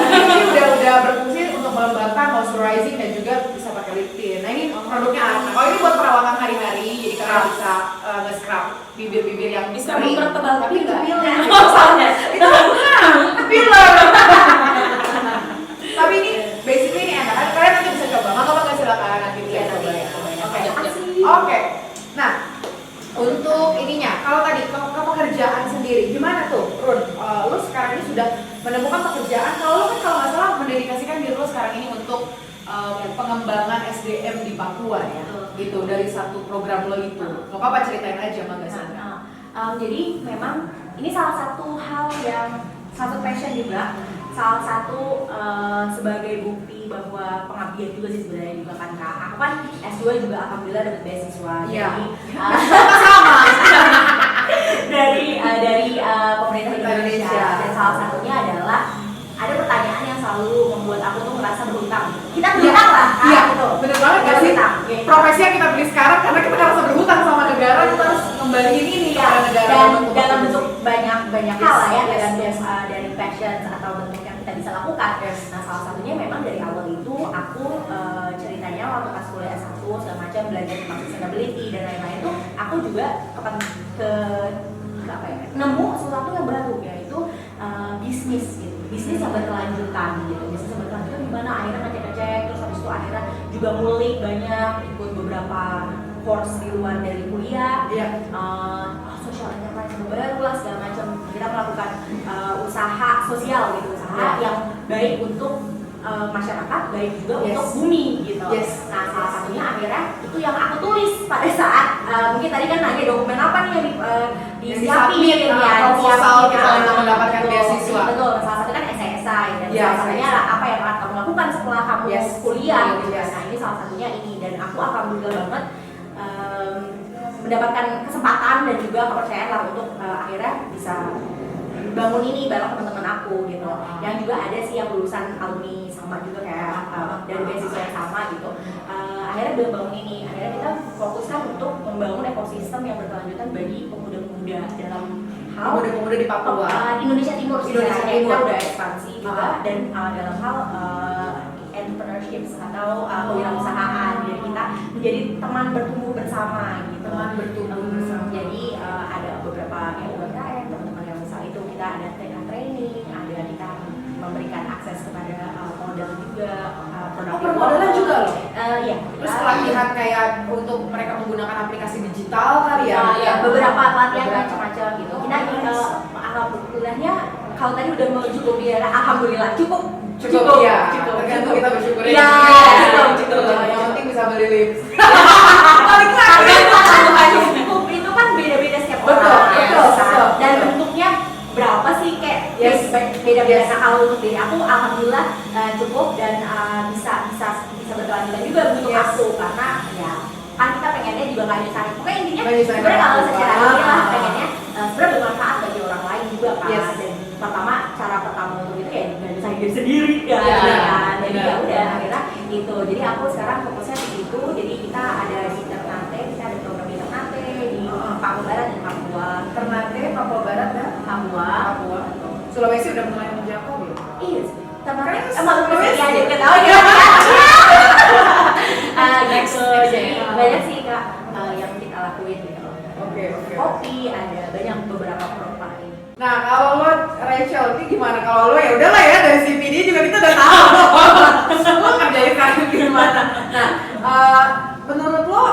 Ini udah berfungsi untuk melembabkan, moisturizing dan juga bisa pakai lip tint. Nah ini produknya Arna. Kalau ini buat perawatan hari-hari, jadi kalian bisa nge-scrub bibir-bibir yang Bisa kering. mempertebal tapi juga. filler. Soalnya. Itu filler. Tapi ini basically ini enak. Kalian nanti bisa coba. Maka silakan nanti bisa coba ya. Oke. Nah, untuk ininya, kalau tadi ke pekerjaan sendiri, gimana tuh, Run? Lu sekarang ini sudah menemukan pekerjaan. Kalau lu kan kalau nggak salah mendedikasikan diri lu sekarang ini untuk pengembangan SDM di Papua ya, gitu dari satu program lo itu. Nggak apa-apa ceritain aja, Mbak Sandra. Jadi memang ini salah satu hal yang satu passion juga, salah satu sebagai bukti bahwa pengabdian juga sih sebenarnya juga kan Kak. Aku kan S2 juga alhamdulillah dapat beasiswa. Iya. Jadi Sama. dari pemerintah Indonesia. Dan salah satunya adalah ada pertanyaan yang selalu membuat aku tuh merasa berhutang. Kita berhutang lah, kan? Iya, Gitu. bener banget gak sih? Berhutang. Profesi yang kita pilih sekarang karena kita ngerasa berhutang sama negara, kita harus kembaliin ini kepada negara. Dan dalam bentuk banyak hal lah ya, Yes, dalam yes. dari passion atau bentuk yang kita bisa lakukan. Nah salah satunya memang dari awal itu aku ceritanya waktu pas kuliah S1 segala macam belajar tentang sustainability dan lain-lain tuh aku juga nemu sesuatu yang baru yaitu bisnis gitu. Bisnis yang berkelanjutan gitu. Bisnis yang berkelanjutan gimana akhirnya ngecek-ngecek terus habis itu akhirnya juga ngulik banyak ikut beberapa course di luar dari kuliah. Iya. Social enterprise baru lah segala macam. Kita melakukan usaha sosial gitu, usaha yang baik untuk masyarakat, baik juga untuk bumi gitu. Yes. Nah salah satunya akhirnya itu yang aku tulis pada saat mungkin tadi kan nanya dokumen apa nih yang disiapin ya, proposal kita untuk disiapin, mendapatkan betul. beasiswa. Betul. Salah satu kan esai dan Yes, salah satunya adalah apa yang akan kamu lakukan setelah kamu kuliah gitu. Yes. Nah ini salah satunya ini dan aku alhamdulillah banget mendapatkan kesempatan dan juga kepercayaan lah untuk akhirnya bisa bangun ini bareng teman-teman aku gitu. Yang juga ada sih yang lulusan alumni sama juga kayak dari beasiswa yang sama gitu. Akhirnya udah bangun ini. Akhirnya kita fokuskan untuk membangun ekosistem yang berkelanjutan bagi pemuda-pemuda dalam hal Pemuda-pemuda di Papua. Indonesia Timur sih. Indonesia Kita Timur. udah ekspansi juga dan dalam hal entrepreneurship atau kewirausahaan. Jadi kita menjadi teman bertumbuh bersama gitu. Teman bertumbuh bersama. Jadi ada beberapa yang UMKM, teman-teman yang misal itu kita ada training, ada kita memberikan akses kepada modal juga, produk permodalan juga loh? Iya. Terus pelatihan kayak untuk mereka menggunakan aplikasi digital kali ya? Ya, beberapa pelatihan macam-macam gitu. Kita alhamdulillahnya kalau tadi udah mencukupi ya, alhamdulillah cukup Ya, tergantung kita bersyukur ya. Cukup. Yang penting bisa beli lips. Cukup itu kan beda-beda setiap Betul, orang. betul. Dan bentuknya berapa sih kayak beda-beda. Nah kalau untuk diri aku alhamdulillah cukup dan bisa berkelanjutan juga untuk aku karena ya kan kita pengennya juga nggak nyusahin. Pokoknya intinya sebenarnya kalau secara ini lah pengennya sebenarnya bermanfaat bagi orang lain juga kan. Dan cara pertama untuk itu ya nggak nyusahin diri sendiri kan. Jadi ya udah akhirnya gitu. Jadi aku sekarang fokusnya di situ. Jadi kita ada di Ternate, kita ada program di Ternate di Papua Barat dan Papua. Ternate, Papua Barat dan Papua. Sulawesi udah mulai menjangkau belum? Iya, Ternate. Emang Sulawesi ya deket oh ya. Gitu. Jadi banyak sih Kak yang kita lakuin gitu. Oke. Kopi ada banyak beberapa produk ini. Nah kalau lo Rachel ini gimana? Kalau lo ya udahlah ya dari CPD juga kita udah tahu lo kerjain karir gimana. Nah menurut lo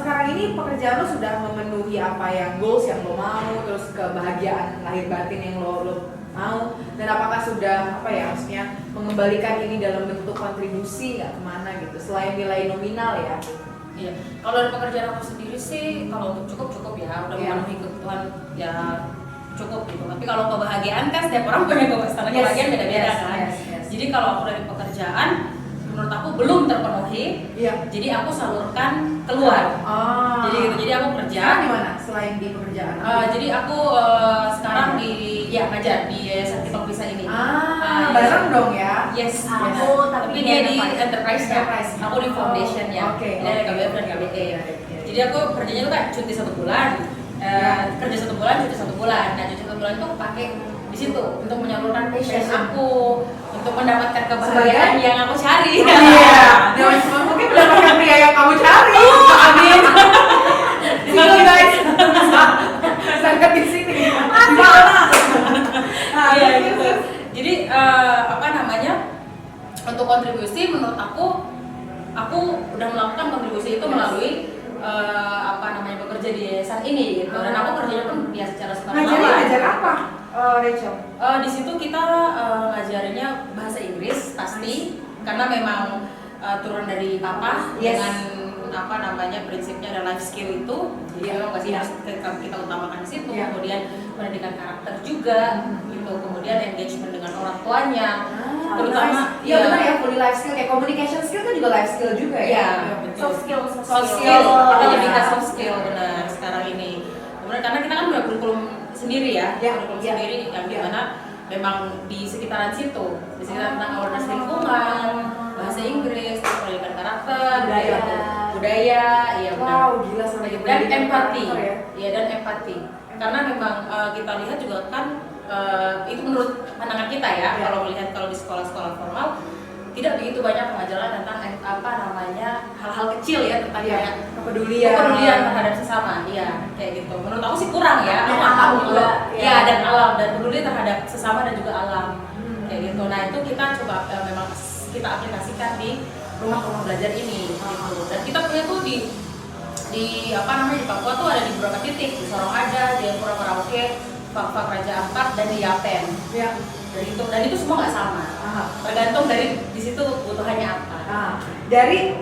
sekarang ini pekerjaan lo sudah memenuhi apa yang goals yang lo mau, terus kebahagiaan lahir batin yang lo mau, Dan apakah sudah apa ya, maksudnya mengembalikan ini dalam bentuk kontribusi nggak kemana gitu, selain nilai nominal ya? Iya, kalau dari pekerjaan aku sendiri sih, kalau untuk cukup ya, udah memenuhi kebutuhan ya cukup gitu. Tapi kalau kebahagiaan kan setiap orang punya kebahagiaan beda-beda kan. Jadi kalau aku dari pekerjaan, menurut aku belum terpenuhi. Jadi aku salurkan keluar. Jadi aku kerja. Di mana selain di pekerjaan? Jadi aku sekarang ngajar di Yayasan Kitong Bisa ini. Bareng dong ya? Yes. Aku tapi dia di enterprise. Aku di foundation ya. Oke. Ini ada KBF dan KBE. Jadi aku kerjanya itu kan cuti 1 bulan. Kerja 1 bulan, cuti 1 bulan. Nah, cuti 1 bulan itu aku pakai di situ untuk menyalurkan passion aku, untuk mendapatkan kebahagiaan yang aku cari. Mungkin mendapatkan pria yang kamu cari. Amin. Single guys. Sangat di sini. Iya gitu. Jadi untuk kontribusi menurut aku udah melakukan kontribusi itu melalui bekerja di yayasan ini gitu. Dan aku kerjanya pun ya secara sukarela. Ngajar apa, Rachel? Di situ kita ngajarinnya bahasa Inggris pasti, karena memang turun dari papa dengan prinsipnya ada life skill itu. Jadi memang pasti harus kita utamakan di situ. Kemudian pendidikan karakter juga gitu. Kemudian engagement dengan orang tuanya. Terutama benar ya, fully life skill, kayak communication skill kan juga life skill juga ya. Soft skill. Kita lebih ke soft skill benar sekarang ini. Kemudian karena kita kan punya kurikulum sendiri ya, kurikulum sendiri yang dimana memang di sekitaran situ, di sekitar tentang awareness lingkungan, bahasa Inggris, pendidikan karakter, budaya, iya benar. Wow, gila sampai Dan empati, dan empati. Karena memang kita lihat juga kan itu menurut pandangan kita ya, kalau melihat kalau di sekolah-sekolah formal tidak begitu banyak pengajaran tentang hal-hal kecil ya, tentang kayak kepedulian terhadap sesama, kayak gitu. Menurut aku sih kurang ya. Dan alam juga. Dan alam, dan peduli terhadap sesama dan juga alam, kayak gitu. Nah itu kita coba memang kita aplikasikan di rumah belajar ini, gitu. Dan kita punya tuh di Papua tuh ada di beberapa titik, di Sorong ada, di Pura Merauke, Fakfak Raja Ampat, dan di Yapen. Dan itu semua nggak sama. Tergantung dari di situ kebutuhannya apa. Dari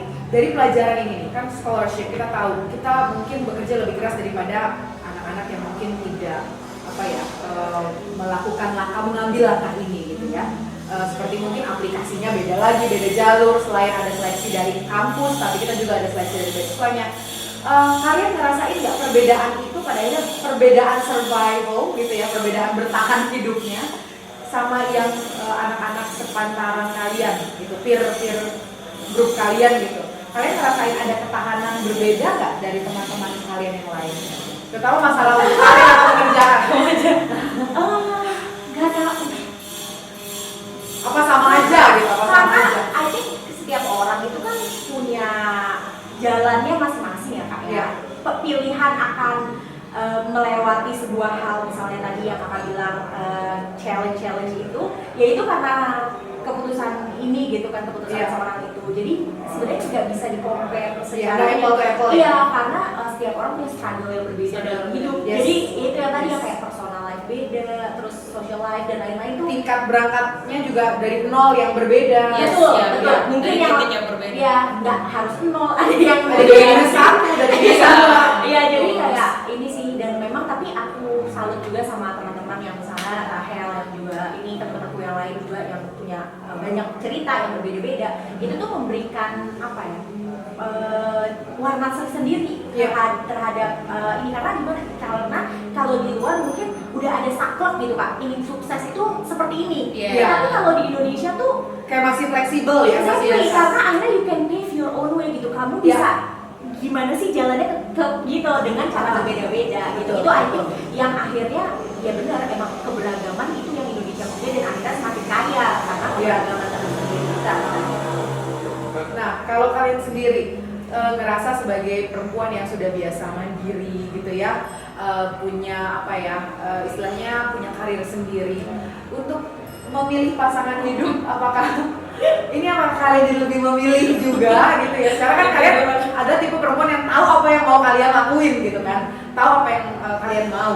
pelajaran ini nih, kan scholarship kita tahu kita mungkin bekerja lebih keras daripada anak-anak yang mungkin tidak mengambil langkah ini gitu ya. Seperti mungkin aplikasinya beda lagi, beda jalur. Selain ada seleksi dari kampus, tapi kita juga ada seleksi dari beasiswanya. Kalian ngerasain nggak perbedaan itu, padahal perbedaan survival gitu ya, perbedaan bertahan hidupnya sama yang anak-anak sepantaran kalian gitu, peer grup kalian gitu. Kalian ngerasain ada ketahanan berbeda nggak dari teman-teman kalian yang lain? Terutama masalah karir atau pekerjaan. Nggak tahu. Apa sama aja gitu? I think setiap orang itu kan punya jalannya masing-masing ya Kak ya. Pilihan akan melewati sebuah hal, misalnya tadi yang Kakak bilang challenge itu, ya itu karena keputusan ini gitu kan, keputusan seorang itu. Jadi sebenarnya nggak bisa di-compare secara karena setiap orang punya struggle yang berbeda dalam hidup. Jadi itu yang tadi yang kayak personal life beda, terus social life dan lain-lain itu tingkat berangkatnya juga dari nol yang berbeda. Betul. Mungkin yang berbeda. Ya nggak harus nol, ada yang dari satu, dari dua. Iya, jadi kayak ini sih. Dan memang tapi aku salut juga sama teman-teman yang misalnya Rahel yang juga ini teman-temanku yang lain juga yang punya banyak cerita yang berbeda-beda. Itu tuh memberikan warna sendiri terhadap ini, karena gimana? Karena kalau di luar mungkin udah ada saklek gitu Kak, ingin sukses itu seperti ini. Tapi kalau di Indonesia tuh kayak masih fleksibel ya, karena akhirnya you can pave your own way gitu. Kamu bisa gimana sih jalannya ke gitu dengan cara berbeda-beda gitu. Itu aja yang akhirnya ya benar, emang keberagaman itu yang Indonesia punya, dan akhirnya semakin kaya karena keberagaman tersendiri kita. Nah, kalau kalian sendiri ngerasa sebagai perempuan yang sudah biasa mandiri gitu ya, punya istilahnya punya karir sendiri, untuk memilih pasangan hidup, apakah kalian lebih memilih juga gitu ya? Sekarang kan kalian ada tipe perempuan yang tahu apa yang mau kalian lakuin gitu kan, tahu apa yang kalian mau.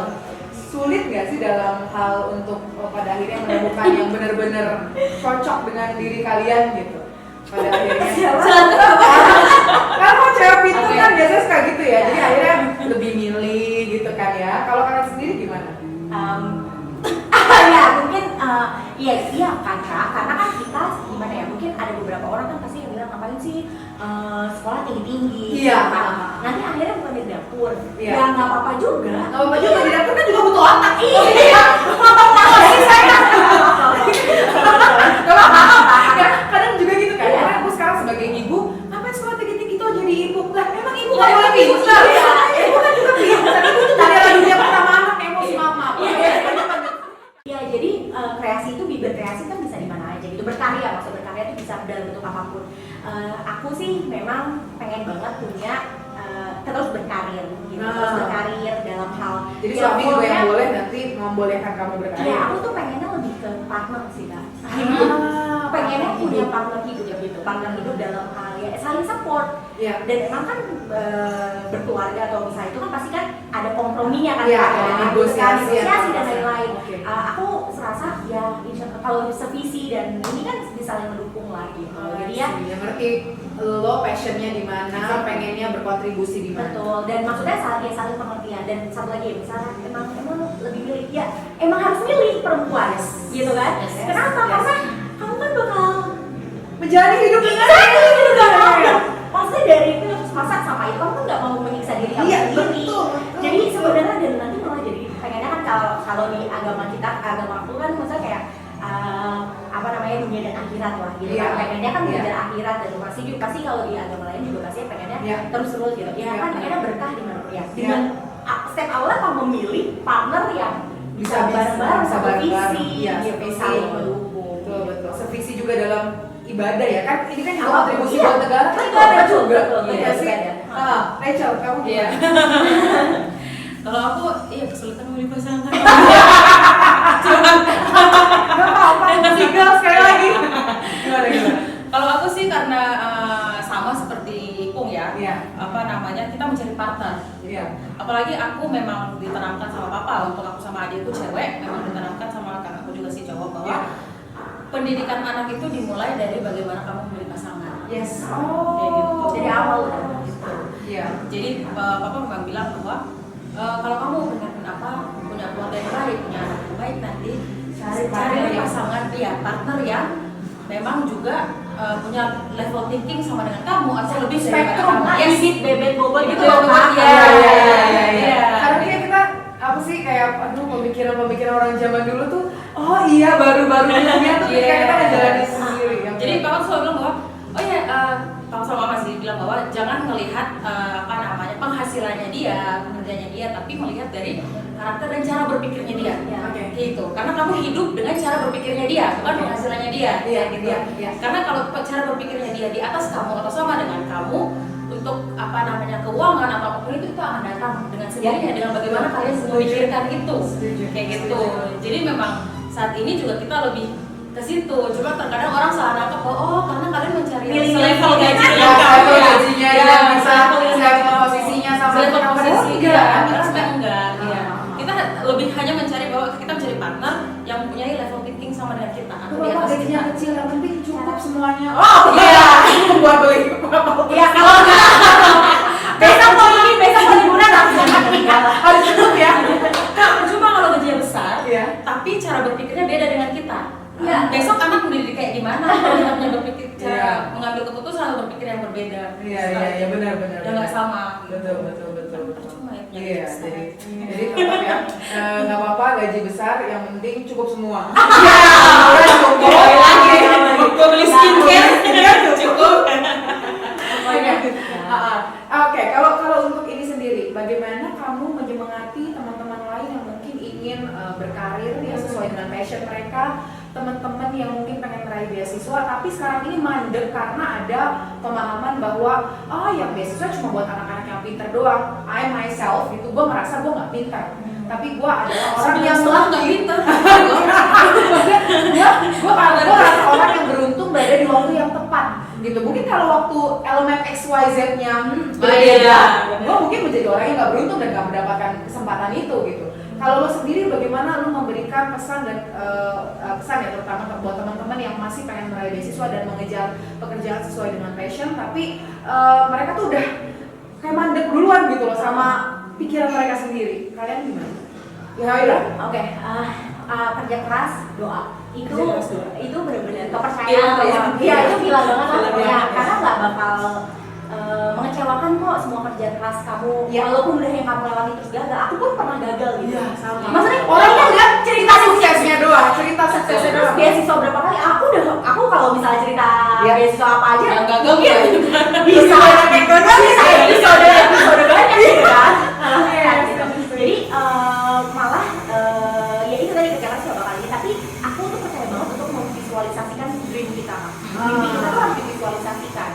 sulit nggak sih dalam hal untuk pada akhirnya menemukan yang benar-benar cocok dengan diri kalian gitu? Pada akhirnya karena cewek pintar kan biasanya suka gitu ya, jadi akhirnya lebih milih gitu kan ya. Kalau kalian sendiri gimana? Ya mungkin iya kan Kak, karena kan kita gimana ya, mungkin ada beberapa orang kan pasti yang bilang ngapain sih sekolah tinggi-tinggi. Iya. Kan? Nanti akhirnya bukan di dapur. Iya. Ya nggak apa-apa juga. Nggak apa-apa juga, di dapur kan juga butuh otak. Iya. Ngomong sih saya. Gak apa-apa. Ya, kadang juga gitu kan. Karena aku sekarang sebagai ibu, ngapain sekolah tinggi-tinggi tuh jadi ibu? Lah, emang ibu kan boleh pintar. Ibu kan juga pintar. Ibu tuh adalah dunia pertama anak, emosi mama. Ya jadi kreasi itu berkreasi kan bisa di mana aja gitu, berkarya, maksud berkarya itu bisa dalam bentuk apapun. Aku sih memang pengen banget punya terus berkarir gitu, terus berkarir dalam hal. Jadi suami juga yang boleh nanti membolehkan kamu berkarya. Iya, aku tuh pengennya lebih ke partner sih Kak. Pengennya punya partner hidup gitu, partner hidup dalam hal ya saling support. Iya. Dan emang kan berkeluarga atau misalnya itu kan pasti kan ada komprominya kan, Iya, Kak, ada ya, negosiasi dan lain-lain. Oke. Aku serasa ya kalau sevisi dan ini kan bisa saling mendukung lah gitu. Jadi ya ngerti lo passionnya di mana, pengennya berkontribusi di mana. betul, dan maksudnya saling pengertian. Dan satu lagi misalnya emang lebih milih ya emang harus milih perempuan gitu kan. Kenapa? Karena kamu kan bakal Menjalani hidup dengan maksudnya dari itu masak sama itu kamu kan nggak mau menyiksa diri kamu Iya, sendiri. betul. Jadi sebenarnya dan nanti malah jadi pengennya kan kalau di agama aku kan maksudnya kayak apa namanya dunia dan akhirat lah gitu. Iya. Kan pengennya kan Iya. belajar akhirat dan pasti kalau di agama lain juga pasti pengennya Iya. terus gitu. Ya Iya. kan pengennya berkah di mana ya. Iya. Dengan step awalnya kamu memilih partner yang bisa bareng-bareng bisa satu bareng-bareng. visi, Iya, gitu, sevisi. saling mendukung. Betul. Sevisi juga dalam ibadah ya kan, ini kan juga Apa? kontribusi Iya. buat negara kan Betul, ibadah betul, juga. betul, Iya betul, sih. ibadah. Rachel, kamu Iya. gimana? Kalau aku, iya kesulitan memilih pasangan. Gak apa-apa, single sekali lagi. Gimana? Kalau aku sih karena sama seperti Ipung ya, Iya. apa namanya, kita mencari partner. Iya. Apalagi aku memang ditanamkan sama papa, untuk aku sama adikku cewek, memang ditanamkan sama kakakku juga si cowok bahwa Iya. pendidikan anak itu dimulai dari bagaimana kamu memilih pasangan. Yes. Kayak gitu. Dari awal udah. Gitu. Iya. Jadi papa memang bilang bahwa kalau kamu punya keluarga yang baik, punya anak yang baik nanti cari pasangan partner yang memang juga punya level thinking sama dengan kamu atau lebih Spektrum lah, Yes. bibit bebek bobot gitu Betul, ya, Kak. iya. Karena kayak kita apa sih kayak pemikiran orang zaman dulu tuh, oh iya baru-barunya tuh ketika kita ngejalanin sendiri. Jadi papa tuh selalu bilang bahwa papa sama mama sih bilang bahwa jangan melihat penghasilannya dia, pekerjaannya dia, tapi melihat dari karakter dan cara berpikirnya dia. Ya. Oke. Gitu. Karena kamu hidup dengan cara berpikirnya dia, bukan penghasilannya dia. Iya, gitu. iya. Karena kalau cara berpikirnya dia di atas kamu atau sama dengan kamu, untuk keuangan atau apapun itu akan datang dengan sendirinya dengan bagaimana kalian memikirkan itu. Setuju. Kayak gitu. Jadi memang saat ini juga kita lebih ke situ. Cuma terkadang orang salah nangkep bahwa karena kalian mencari Milih selevel gajinya. gajinya Ya, kamu level gajinya yang bisa selevel selevel posisinya sama selevel dengan posisi enggak. kan kita sebenarnya enggak iya. Ah. Kita lebih hanya mencari bahwa kita mencari partner yang mempunyai level thinking sama dengan kita atau di Bapak atas gajinya kita. kecil, yang penting cukup semuanya. Oh iya, buat beli. Ya kalau nggak besok mau liburan langsung tinggal. Harus cukup ya. Kak, percuma kalau gajinya besar, Iya. tapi cara berpikirnya beda dengan kita. Iya. Besok anak mendidik kayak gimana? Kalau kita punya berpikir cara Iya. mengambil keputusan atau berpikir yang berbeda. Iya benar. Udah nggak sama. Betul. Percuma ya punya Iya, gaji besar. jadi tetap ya, nggak apa-apa gaji besar, yang penting cukup semua. Iya, cukup lagi. Gue beli skincare, cukup. Oke, kalau untuk ini sendiri, bagaimana kamu menyemangati teman-teman lain yang mungkin ingin berkarir ya sesuai dengan passion mereka, teman-teman yang mungkin pengen meraih beasiswa, tapi sekarang ini mandek karena ada pemahaman bahwa yang beasiswa cuma buat anak-anak yang pintar doang. I myself itu gue merasa gue nggak pintar, tapi gue adalah orang yang nggak pintar. gue rasa orang yang beruntung berada di waktu yang tepat gitu. Mungkin kalau waktu elemen XYZ-nya berbeda, iya. gue mungkin menjadi orang yang nggak beruntung dan nggak mendapatkan kesempatan itu gitu. Kalau lo sendiri bagaimana lo memberikan pesan dan pesan ya terutama buat teman-teman yang masih pengen meraih beasiswa dan mengejar pekerjaan sesuai dengan passion, tapi mereka tuh udah kayak mandek duluan gitu loh sama pikiran mereka sendiri. Kalian gimana? Ya udah. Oke, kerja keras, doa. Itu Kerja keras, doa. itu benar-benar kepercayaan bahwa iya itu gila banget lah Gila pokoknya. banget, ya. Karena nggak bakal mengecewakan kok semua kerja keras kamu. Iya. Walaupun udah yang kamu lewati terus gagal, aku pun pernah gagal gitu. Iya, sama. Maksudnya Orang kan lihat cerita suksesnya doang, cerita suksesnya terus doang. beasiswa berapa kali? Aku kalau misalnya cerita Iya. beasiswa apa aja, Yang gagal mungkin banyak. bisa Banyak gagal, bisa episode banyak gitu kan. Iya, Gitu. Jadi malah ya itu tadi kerja keras berapa kali. Tapi aku tuh percaya banget untuk memvisualisasikan dream kita. Mimpi kita tuh harus divisualisasikan.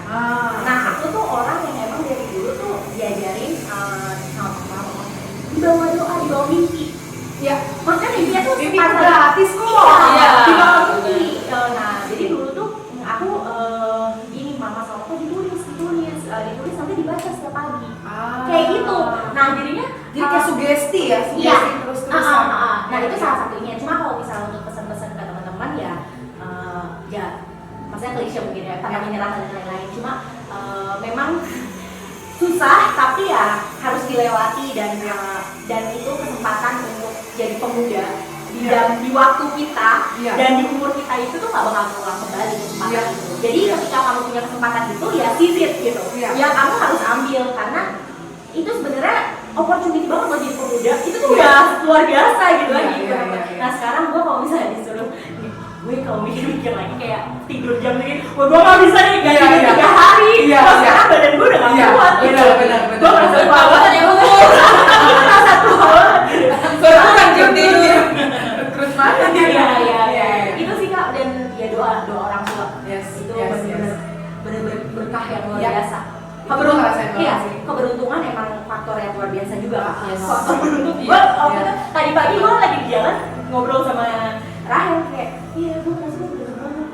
Nah aku tuh orang yang emang dari dulu tuh diajarin sama mama di bawah doa, di bawah mimpi. Ya, Maksudnya mimpinya tuh mimpi sepatah- gratis kok. Iya, Iya, di bawah bener. mimpi. Nah, jadi dulu tuh aku gini mama sama aku ditulis nanti dibaca setiap pagi. Kayak gitu. Nah, jadinya Jadi kayak sugesti ya, iya. sugesti terus-terusan. Nah, itu salah satunya. Cuma kalau misalnya untuk pesan-pesan ke teman-teman ya ya maksudnya klise mungkin ya, tanpa menyerah dan lain-lain. Cuma memang susah tapi ya harus dilewati dan itu kesempatan untuk jadi pemuda di waktu kita dan di umur kita itu tuh nggak bakal terulang kembali kesempatan itu. Jadi ketika kamu punya kesempatan itu ya seize it gitu. Ya kamu harus ambil karena itu sebenarnya opportunity banget buat jadi pemuda. Itu tuh udah luar biasa gitu kan gitu. Nah sekarang gue kalau misalnya disuruh gue kalau mikir-mikir lagi kayak tidur jam ini, gue gak bisa nih gak tidur 3 hari. Sekarang badan gue udah gak kuat gitu. Gue merasa kuat banget ya gue merasa kuat. Berkurang jam tidur. Terus mana dia? Iya. Itu sih kak, dan ya doa orang tua. Yes, Itu yes, bener-bener berkah yang luar Iya. biasa. Itu lo ngerasain banget Iya, sih. keberuntungan emang faktor yang luar biasa juga kak. Yes. Faktor beruntung. Iya, Gue waktu iya. itu tadi pagi gue lagi di jalan ngobrol sama Rahel kayak, iya gue merasa gue beruntung banget.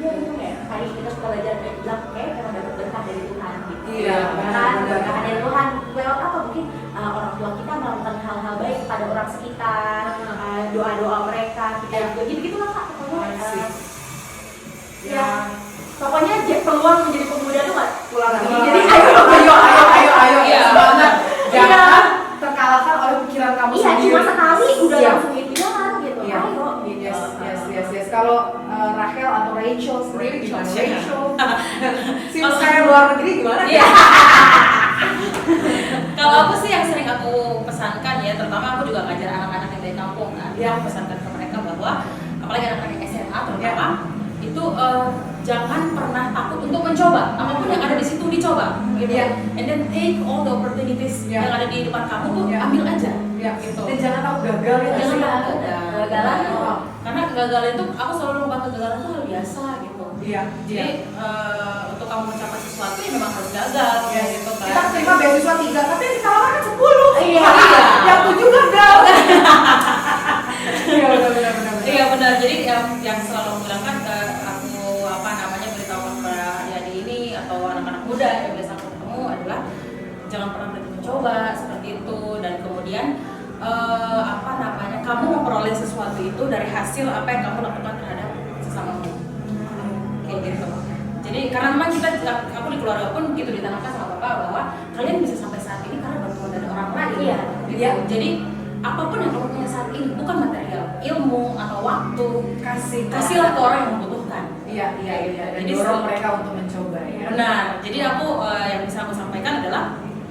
Iya kayak hari kita suka belajar dan bilang kayak emang dapat berkah dari Tuhan gitu. Iya, Kan benar. berkah dari Tuhan. Lewat apa mungkin orang tua kita melakukan hal-hal baik kepada orang sekitar, doa-doa mereka, kita juga gitu-gitu lah kak. Pokoknya ya pokoknya peluang menjadi pemuda tuh gak pulang lagi. Jadi ayo Iya. semangat. Iya. Jangan terkalahkan oleh pikiran kamu iya sendiri. cuma sekali udah Siap. langsung jalan gitu. Iya. Ayo gitu. Yes. Kalau Rachel atau Rachel sendiri gimana? Rachel. Si kayak luar negeri gimana? Iya. Kalau aku sih yang sering aku pesankan ya, terutama aku juga ngajar anak-anak yang dari kampung kan. Iya. Aku pesankan ke mereka bahwa apalagi anak-anak yang SMA terutama itu jangan pernah takut untuk mencoba apapun yang ada di situ, dicoba gitu. And then take all the opportunities yang ada di depan kamu tuh ambil aja. Gitu. Dan jangan takut gagal ya. Jangan takut Kegagalan tuh. karena kegagalan itu aku selalu membuat kegagalan itu hal biasa gitu. Iya. Jadi untuk kamu mencapai sesuatu ya memang harus gagal gitu kan. Kita terima beasiswa 3, tapi yang ditawarkan kan 10. Iya. Yang 7 gagal. Iya benar. Iya benar. Jadi yang selalu aku bilang kan aku beritahu kepada adik-adik ini atau anak-anak muda yang biasa aku ketemu adalah jangan pernah berhenti mencoba seperti itu, dan kemudian kamu memperoleh sesuatu itu dari hasil apa yang kamu lakukan terhadap sesamamu. Kayak gitu. Jadi karena memang aku di keluarga pun gitu ditanamkan sama bapak bahwa kalian bisa sampai saat ini karena bantuan dari orang lain. Iya. Gitu. Jadi apapun yang kamu punya saat ini bukan material, ilmu atau waktu, kasihlah ke orang yang membutuhkan. Iya. Dan Jadi dorong mereka untuk mencoba ya. Benar. Jadi aku yang bisa aku sampaikan adalah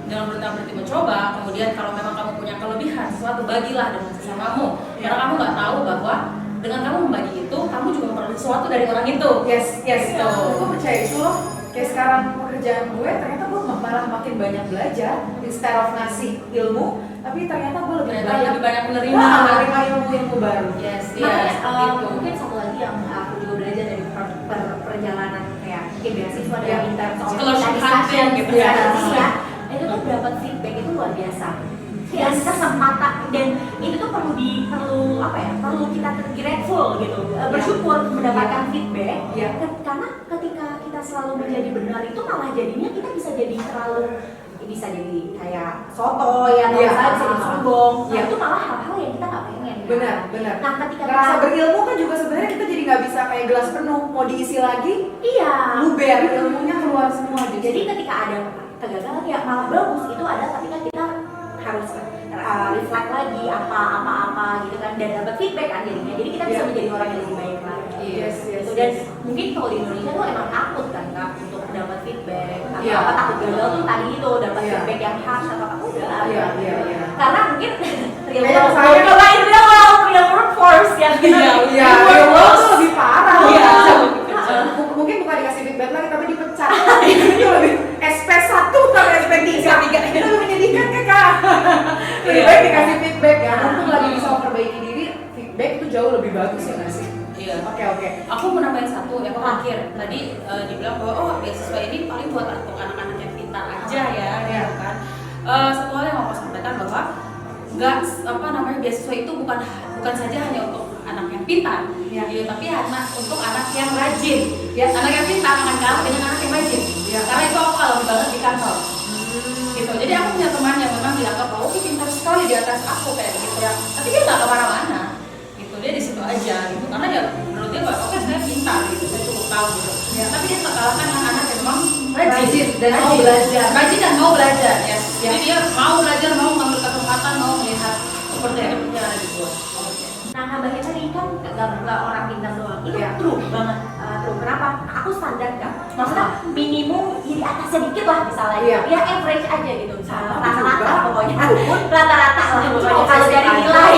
jangan berhenti mencoba. Kemudian kalau memang kamu punya kelebihan sesuatu, bagilah dengan sesamamu. Karena kamu nggak tahu bahwa dengan kamu membagi itu, kamu juga memperoleh sesuatu dari orang itu. Yes. Gue percaya itu loh. Kayak sekarang pekerjaan gue, ternyata gue malah makin banyak belajar instead of ngasih ilmu, tapi ternyata gue lebih banyak menerima ilmu baru. Yes, Makanya mungkin satu lagi yang aku juga belajar dari perjalanan kayak beasiswa dan intern Scholarship hunting gitu ya. Itu tuh dapat feedback itu luar biasa. Dan kesempatan dan itu tuh perlu kita grateful gitu, bersyukur mendapatkan feedback. Karena ketika kita selalu menjadi benar itu malah jadinya kita bisa jadi kayak soto yang bisa jadi sombong. Itu malah hal-hal yang kita nggak Benar, benar. Nah ketika Ngerasa berilmu kan juga sebenarnya kita jadi nggak bisa kayak gelas penuh, mau diisi lagi, iya, luber ilmunya keluar semua. jadi ketika ada kegagalan ya malah bagus itu ada, tapi kan kita harus reflect lagi apa gitu kan, dan dapat feedback kan jadinya, jadi kita bisa menjadi orang yang lebih baik lagi. Yes, yes, Gitu. Dan yes. mungkin kalau di Indonesia tuh emang takut kan Kak untuk dapat feedback, atau Iya. apa takut gagal tuh tadi itu dapat Iya. feedback yang harsh atau apa udah lah. Iya, iya, iya. Karena mungkin real Kayak world, saya- cobain real workforce yang kita Iya, real real world workforce. tuh lebih parah. Iya. Mungkin bukan dikasih feedback lagi, tapi dipecat. Itu lebih SP1 atau SP3. Itu lebih menyedihkan kan Kak? Lebih Iya. baik dikasih feedback ya. Mumpung lagi bisa memperbaiki diri, feedback itu jauh lebih bagus ya nggak sih? Iya. Oke. Aku mau nambahin satu yang terakhir. Tadi dibilang bahwa oh beasiswa ini paling buat untuk anak-anak yang pintar aja ya, gitu kan. Satu hal yang mau aku sampaikan bahwa nggak beasiswa itu bukan saja hanya untuk anak yang pintar, Iya. gitu, tapi untuk anak yang rajin. Ya. Anak yang pintar akan kalah dengan anak yang rajin. Iya. Karena itu aku kalau banget di kantor. Gitu. Jadi aku punya teman yang memang dianggap bahwa dia pintar sekali di atas aku kayak gitu ya. Tapi dia nggak kemana-mana. Gitu. Dia di situ aja gitu. Karena ya menurut dia bahwa oke saya pintar gitu, saya cukup tahu gitu. Ya. Tapi dia terkalahkan dengan anak yang memang Rajin dan mau belajar. Rajin dan mau belajar, ya. Ya. Jadi dia mau belajar, mau mengambil kesempatan, mau melihat seperti apa yang ada di luar. Nah, nambahin tadi kan nggak orang bintang doang. Itu Iya. true banget. True. Kenapa? Aku standar kan. Maksudnya minimum ya di atasnya dikit lah misalnya. Iya. Ya average aja gitu. Sama Rata-rata juga. pokoknya. Rata-rata lah Itu pokoknya. Kalau obsesi dari aja. nilai.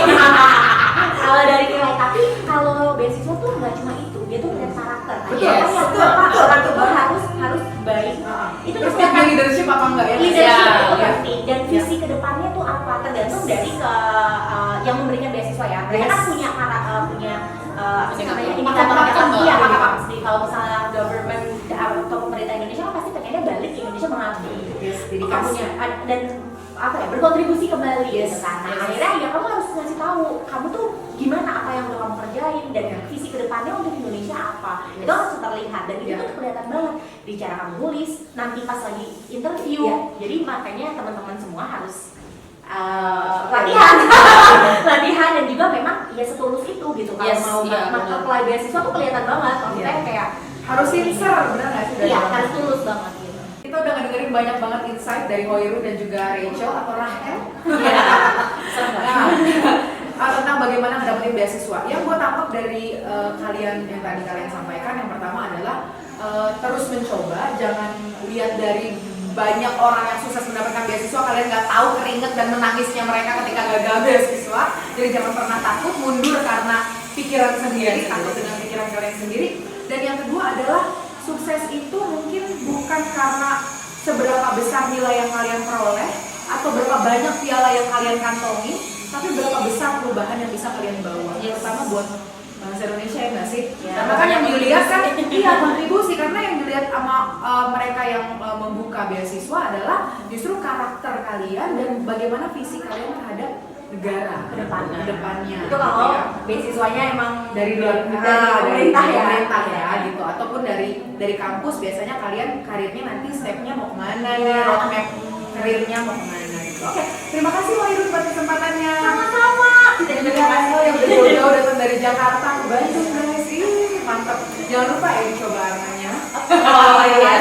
Kalau dari nilai. Tapi kalau beasiswa tuh nggak cuma itu. Dia tuh ngeliat karakter. Nah, Betul. makanya Betul. kenapa orang itu harus baik. Itu Terus tuh dia punya leadership apa enggak ya? leadership Ya, itu ya. penting, dan visi kedepannya tuh apa tergantung dari yang memberikan beasiswa ya. Mereka kan Yes. punya apa sih namanya Pakem-pakem, indikator Mbak. iya pakem pasti. Kalau misalnya government atau pemerintah Indonesia kan pasti pengennya balik ke Indonesia mengabdi. Yes, Jadi dedikasi. kamunya dan apa ya berkontribusi kembali Yes, gitu kan. Nah, yes. akhirnya ya kamu harus ngasih tahu kamu tuh gimana apa yang udah kamu kerjain dan visi kedepannya untuk Indonesia apa. Itu harus terlihat dan itu Yeah. tuh kelihatan banget di cara kamu nulis nanti pas lagi interview. Yeah. Jadi makanya teman-teman semua harus latihan latihan dan juga memang ya setulus itu gitu kalau Yes, mau iya, benar. apply beasiswa tuh kelihatan banget maksudnya Iya. kayak Harus sincere, benar nggak sih? dari iya orang? harus tulus banget gitu. Kita udah ngedengerin banyak banget insight dari Hoirun dan juga Rachel atau Rahel. Tentang bagaimana ngedapetin beasiswa. Yang gue tangkap dari kalian yang tadi kalian sampaikan, yang pertama adalah terus mencoba, jangan lihat dari banyak orang yang sukses mendapatkan beasiswa, kalian nggak tahu keringet dan menangisnya mereka ketika gagal beasiswa. Jadi jangan pernah takut mundur karena pikiran sendiri, takut dengan pikiran kalian sendiri. Dan yang kedua adalah sukses itu mungkin bukan karena seberapa besar nilai yang kalian peroleh atau berapa banyak piala yang kalian kantongi, tapi berapa besar perubahan yang bisa kalian bawa. Yes. Terutama buat bangsa Indonesia ya nggak sih? Ya, Karena kan yang dilihat kan kontribusi. iya kontribusi, karena yang dilihat sama mereka yang membuka beasiswa adalah justru karakter kalian dan bagaimana visi kalian terhadap negara kedepannya. Itu kalau gitu ya. beasiswanya emang Dari luar dari pemerintah ya. pemerintah ya gitu, ataupun dari kampus biasanya kalian karirnya nanti stepnya mau kemana nih, Iya. roadmap karirnya mau kemana gitu. Oke, terima kasih Wairun buat kesempatannya. sama-sama kita Dan juga juga Rahel yang udah jauh-jauh datang dari Jakarta ke Bandung guys. Ih, mantap. Jangan lupa ya coba armanya. oh iya